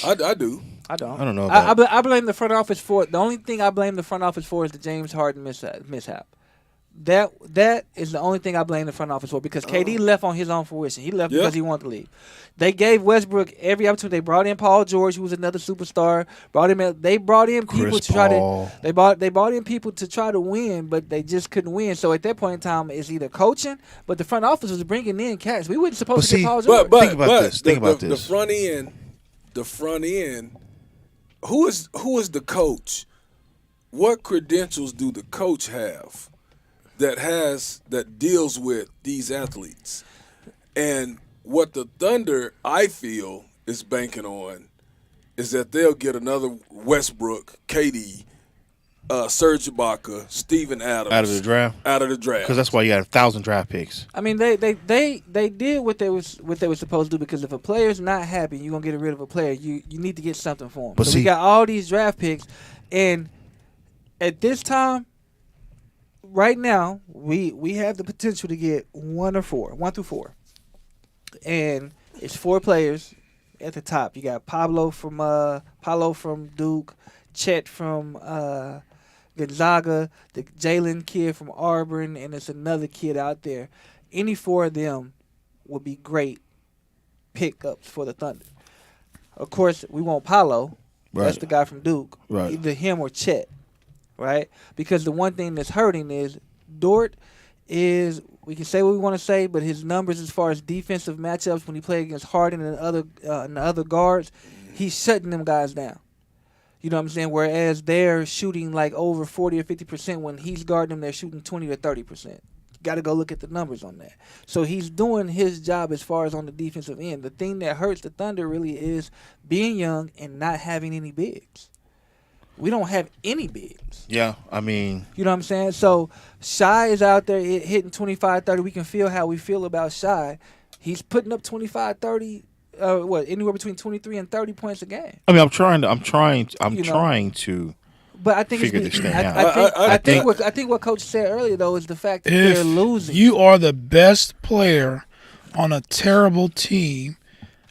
S2: I do.
S4: I don't.
S3: I don't know.
S4: I blame the front office for the only thing I blame the front office for is the James Harden mishap. That is the only thing I blame the front office for because KD left on his own fruition. He left because he wanted to leave. They gave Westbrook every opportunity. They brought in Paul George, who was another superstar. They brought in people to try to. They brought in people to try to win, but they just couldn't win. So at that point in time, it's either coaching, but the front office was bringing in cats. We weren't supposed to get Paul George.
S2: But think about this. The front end. Who is the coach? What credentials do the coach have that deals with these athletes? And what the Thunder, I feel, is banking on is that they'll get another Westbrook, KD, Serge Ibaka, Steven Adams
S3: out of the draft.
S2: Because
S3: that's why you had 1,000 draft picks.
S4: I mean, they did what they were supposed to do because if a player's not happy, you're gonna get rid of a player. You need to get something for him.
S3: But
S4: we got all these draft picks, and at this time, right now, we have the potential to get 1 through 4, and it's 4 players at the top. You got Pablo from Duke, Chet from Gonzaga, the Jalen kid from Auburn, and there's another kid out there. Any 4 of them would be great pickups for the Thunder. Of course, we want Paolo.
S3: Right.
S4: That's the guy from Duke.
S3: Right.
S4: Either him or Chet. Right? Because the one thing that's hurting is Dort is, we can say what we want to say, but his numbers as far as defensive matchups when he played against Harden and the other guards, he's shutting them guys down. You know what I'm saying? Whereas they're shooting like over 40 or 50% when he's guarding them, they're shooting 20 or 30%. Got to go look at the numbers on that. So he's doing his job as far as on the defensive end. The thing that hurts the Thunder really is being young and not having any bigs. We don't have any bigs.
S3: Yeah, I mean.
S4: You know what I'm saying? So Shai is out there hitting 25, 30. We can feel how we feel about Shai. He's putting up 25, 30. Anywhere between 23 and 30 points a game.
S3: I mean, I'm trying to.
S4: But I think
S3: figure this thing out.
S4: I think what Coach said earlier though is the fact that they're losing.
S5: You are the best player on a terrible team.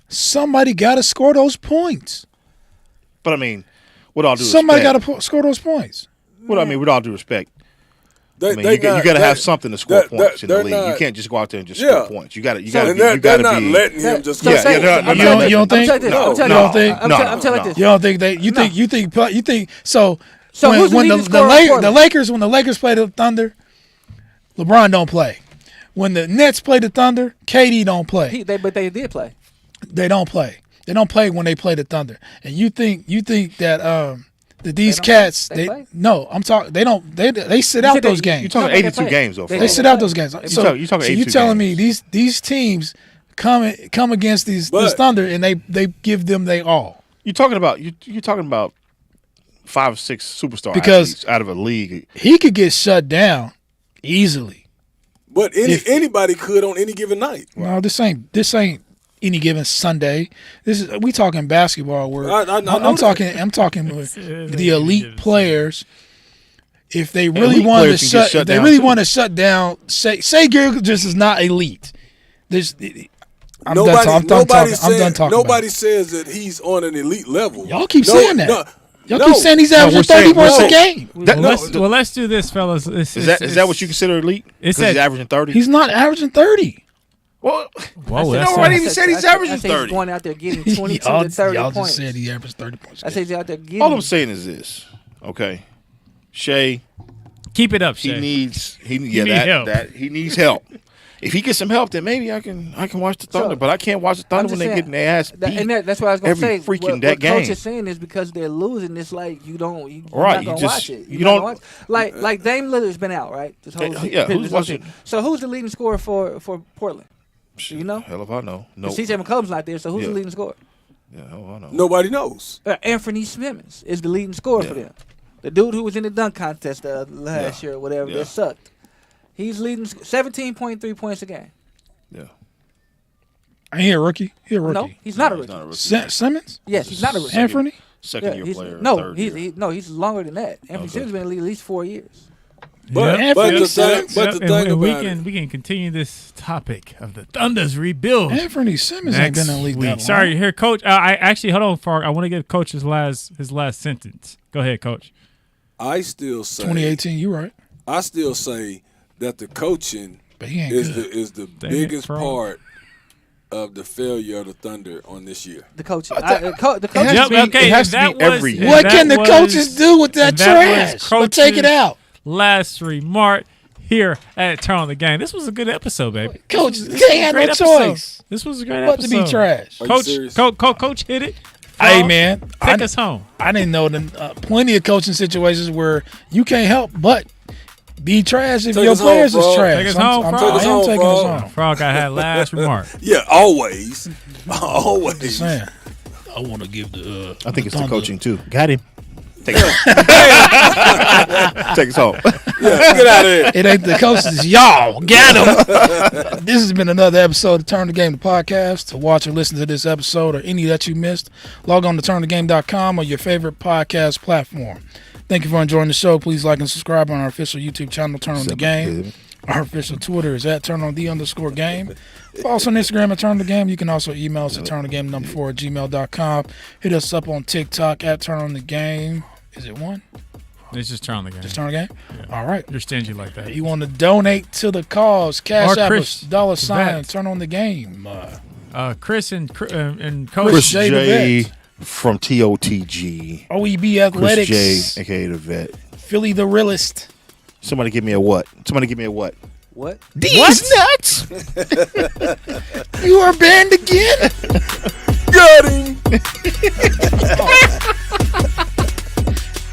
S5: Somebody got to score those points.
S3: But I mean, with all due
S5: somebody
S3: respect,
S5: got to score those points.
S3: What I mean, with all due respect,
S2: They,
S3: I mean, you got to have something to score points in the league. You can't just go out there and just score points. You got to.
S2: They're not letting him just.
S5: You don't think?
S4: I'm telling
S5: You don't think they? You think so?
S4: So
S5: when
S4: who's the leading scorer for
S5: the Lakers, when the Lakers play the Thunder, LeBron don't play. When the Nets play the Thunder, KD don't play.
S4: But they did play.
S5: They don't play. They don't play when they play the Thunder. And you think that that these cats no, I'm talking. They sit out those games.
S3: You're talking 82 games though.
S5: They sit out those games. So
S3: you're talking 82
S5: you telling me
S3: games.
S5: these teams come against this Thunder and they give them they all.
S3: You're talking about 5 or 6 superstar
S5: because
S3: athletes out of a league.
S5: He could get shut down easily.
S2: But anybody could on any given night.
S5: No, this ain't any given Sunday. We talking basketball. Where I'm talking with the elite players. If they really want to shut down, say Gary just is not elite. I'm done talking.
S2: Nobody says that he's on an elite level.
S5: Y'all keep saying that. Y'all keep saying he's averaging 30 points a game.
S1: Well, let's do this, fellas.
S3: Is that what you consider elite? He's averaging 30.
S5: He's not averaging 30.
S3: Well,
S4: nobody
S3: even said he's averaging 30.
S4: He's going out there getting 22 to 30
S5: y'all
S4: points.
S5: Just said he averaged 30 points.
S4: I said he's out there getting.
S3: All I'm saying is this, okay? Shea,
S1: keep it up, Shea.
S3: He needs help. If he gets some help, then maybe I can watch the Thunder. But I can't watch the Thunder when they're getting their ass beat.
S4: And that's what I was going to say.
S3: Every freaking
S4: what
S3: game.
S4: Coach is saying is because they're losing. It's like you're not going to watch it.
S3: You don't
S4: like Dame Lillard's been out, right? This whole
S3: who's watching?
S4: So who's the leading scorer for Portland? You know?
S3: Hell if I know. No.
S4: CJ McCollum's not there, so who's the leading scorer?
S3: Yeah, hell I know.
S2: Nobody knows.
S4: Anthony Simmons is the leading scorer for them. The dude who was in the dunk contest last year or whatever that sucked. He's leading 17.3 points a game.
S3: Yeah.
S5: Ain't he a rookie?
S4: No, he's not a rookie.
S5: Simmons?
S4: Yes, he's not a rookie.
S5: Anthony?
S3: Second-year player.
S4: No, he's longer than that. Anthony Simmons been in the league at least 4 years.
S2: But the thing about
S1: we can continue this topic of the Thunder's rebuild.
S5: Anthony Simmons ain't been in the league that long.
S1: Sorry, here, Coach. I actually hold on, Frogg. I want to give Coach his last sentence. Go ahead, Coach.
S2: I still say
S5: 2018. You right.
S2: I still say that the coaching is the biggest part of the failure of the Thunder on this year.
S4: The coaching.
S5: What can the coaches do with that trash? But take it out.
S1: Last remark here at Turn on the Game. This was a good episode, baby.
S5: Coach, they had no choice.
S1: This was a great
S5: but
S1: episode.
S5: To be trash.
S1: Coach hit it.
S5: Hey, man.
S1: Take us home.
S5: I didn't know plenty of coaching situations where you can't help but be trash if your players is trash.
S1: Take us home, Frogg.
S5: I'm taking us home.
S1: Frogg, I had last remark.
S2: Yeah, always. Always.
S5: Just saying. I want to give the
S3: I think it's the coaching, too.
S1: Got him.
S3: Take us home.
S2: Yeah, get out of here.
S5: It ain't the coaches, y'all. Got him. This has been another episode of Turn the Game, the podcast. To watch or listen to this episode or any that you missed, log on to turnthegame.com or your favorite podcast platform. Thank you for enjoying the show. Please like and subscribe on our official YouTube channel, Turn on the Game. Our official Twitter is at @turn_on_the_game. Follow us on Instagram at Turn the Game. You can also email us at turnthegame4@gmail.com. Hit us up on TikTok at Turn on the Game. Is it one?
S1: It's just Turn on the Game.
S5: Just Turn on the Game? Yeah. All right.
S1: You're stingy like that.
S5: You want to donate to the cause, Cash App us, $, Turn on the Game.
S1: Chris and Coach
S3: Chris J. From TOTG.
S5: OEB Athletics.
S3: Chris J, a.k.a. the vet.
S5: Philly the realist.
S3: Somebody give me a what?
S4: What?
S5: These nuts! You are banned again?
S2: Got him!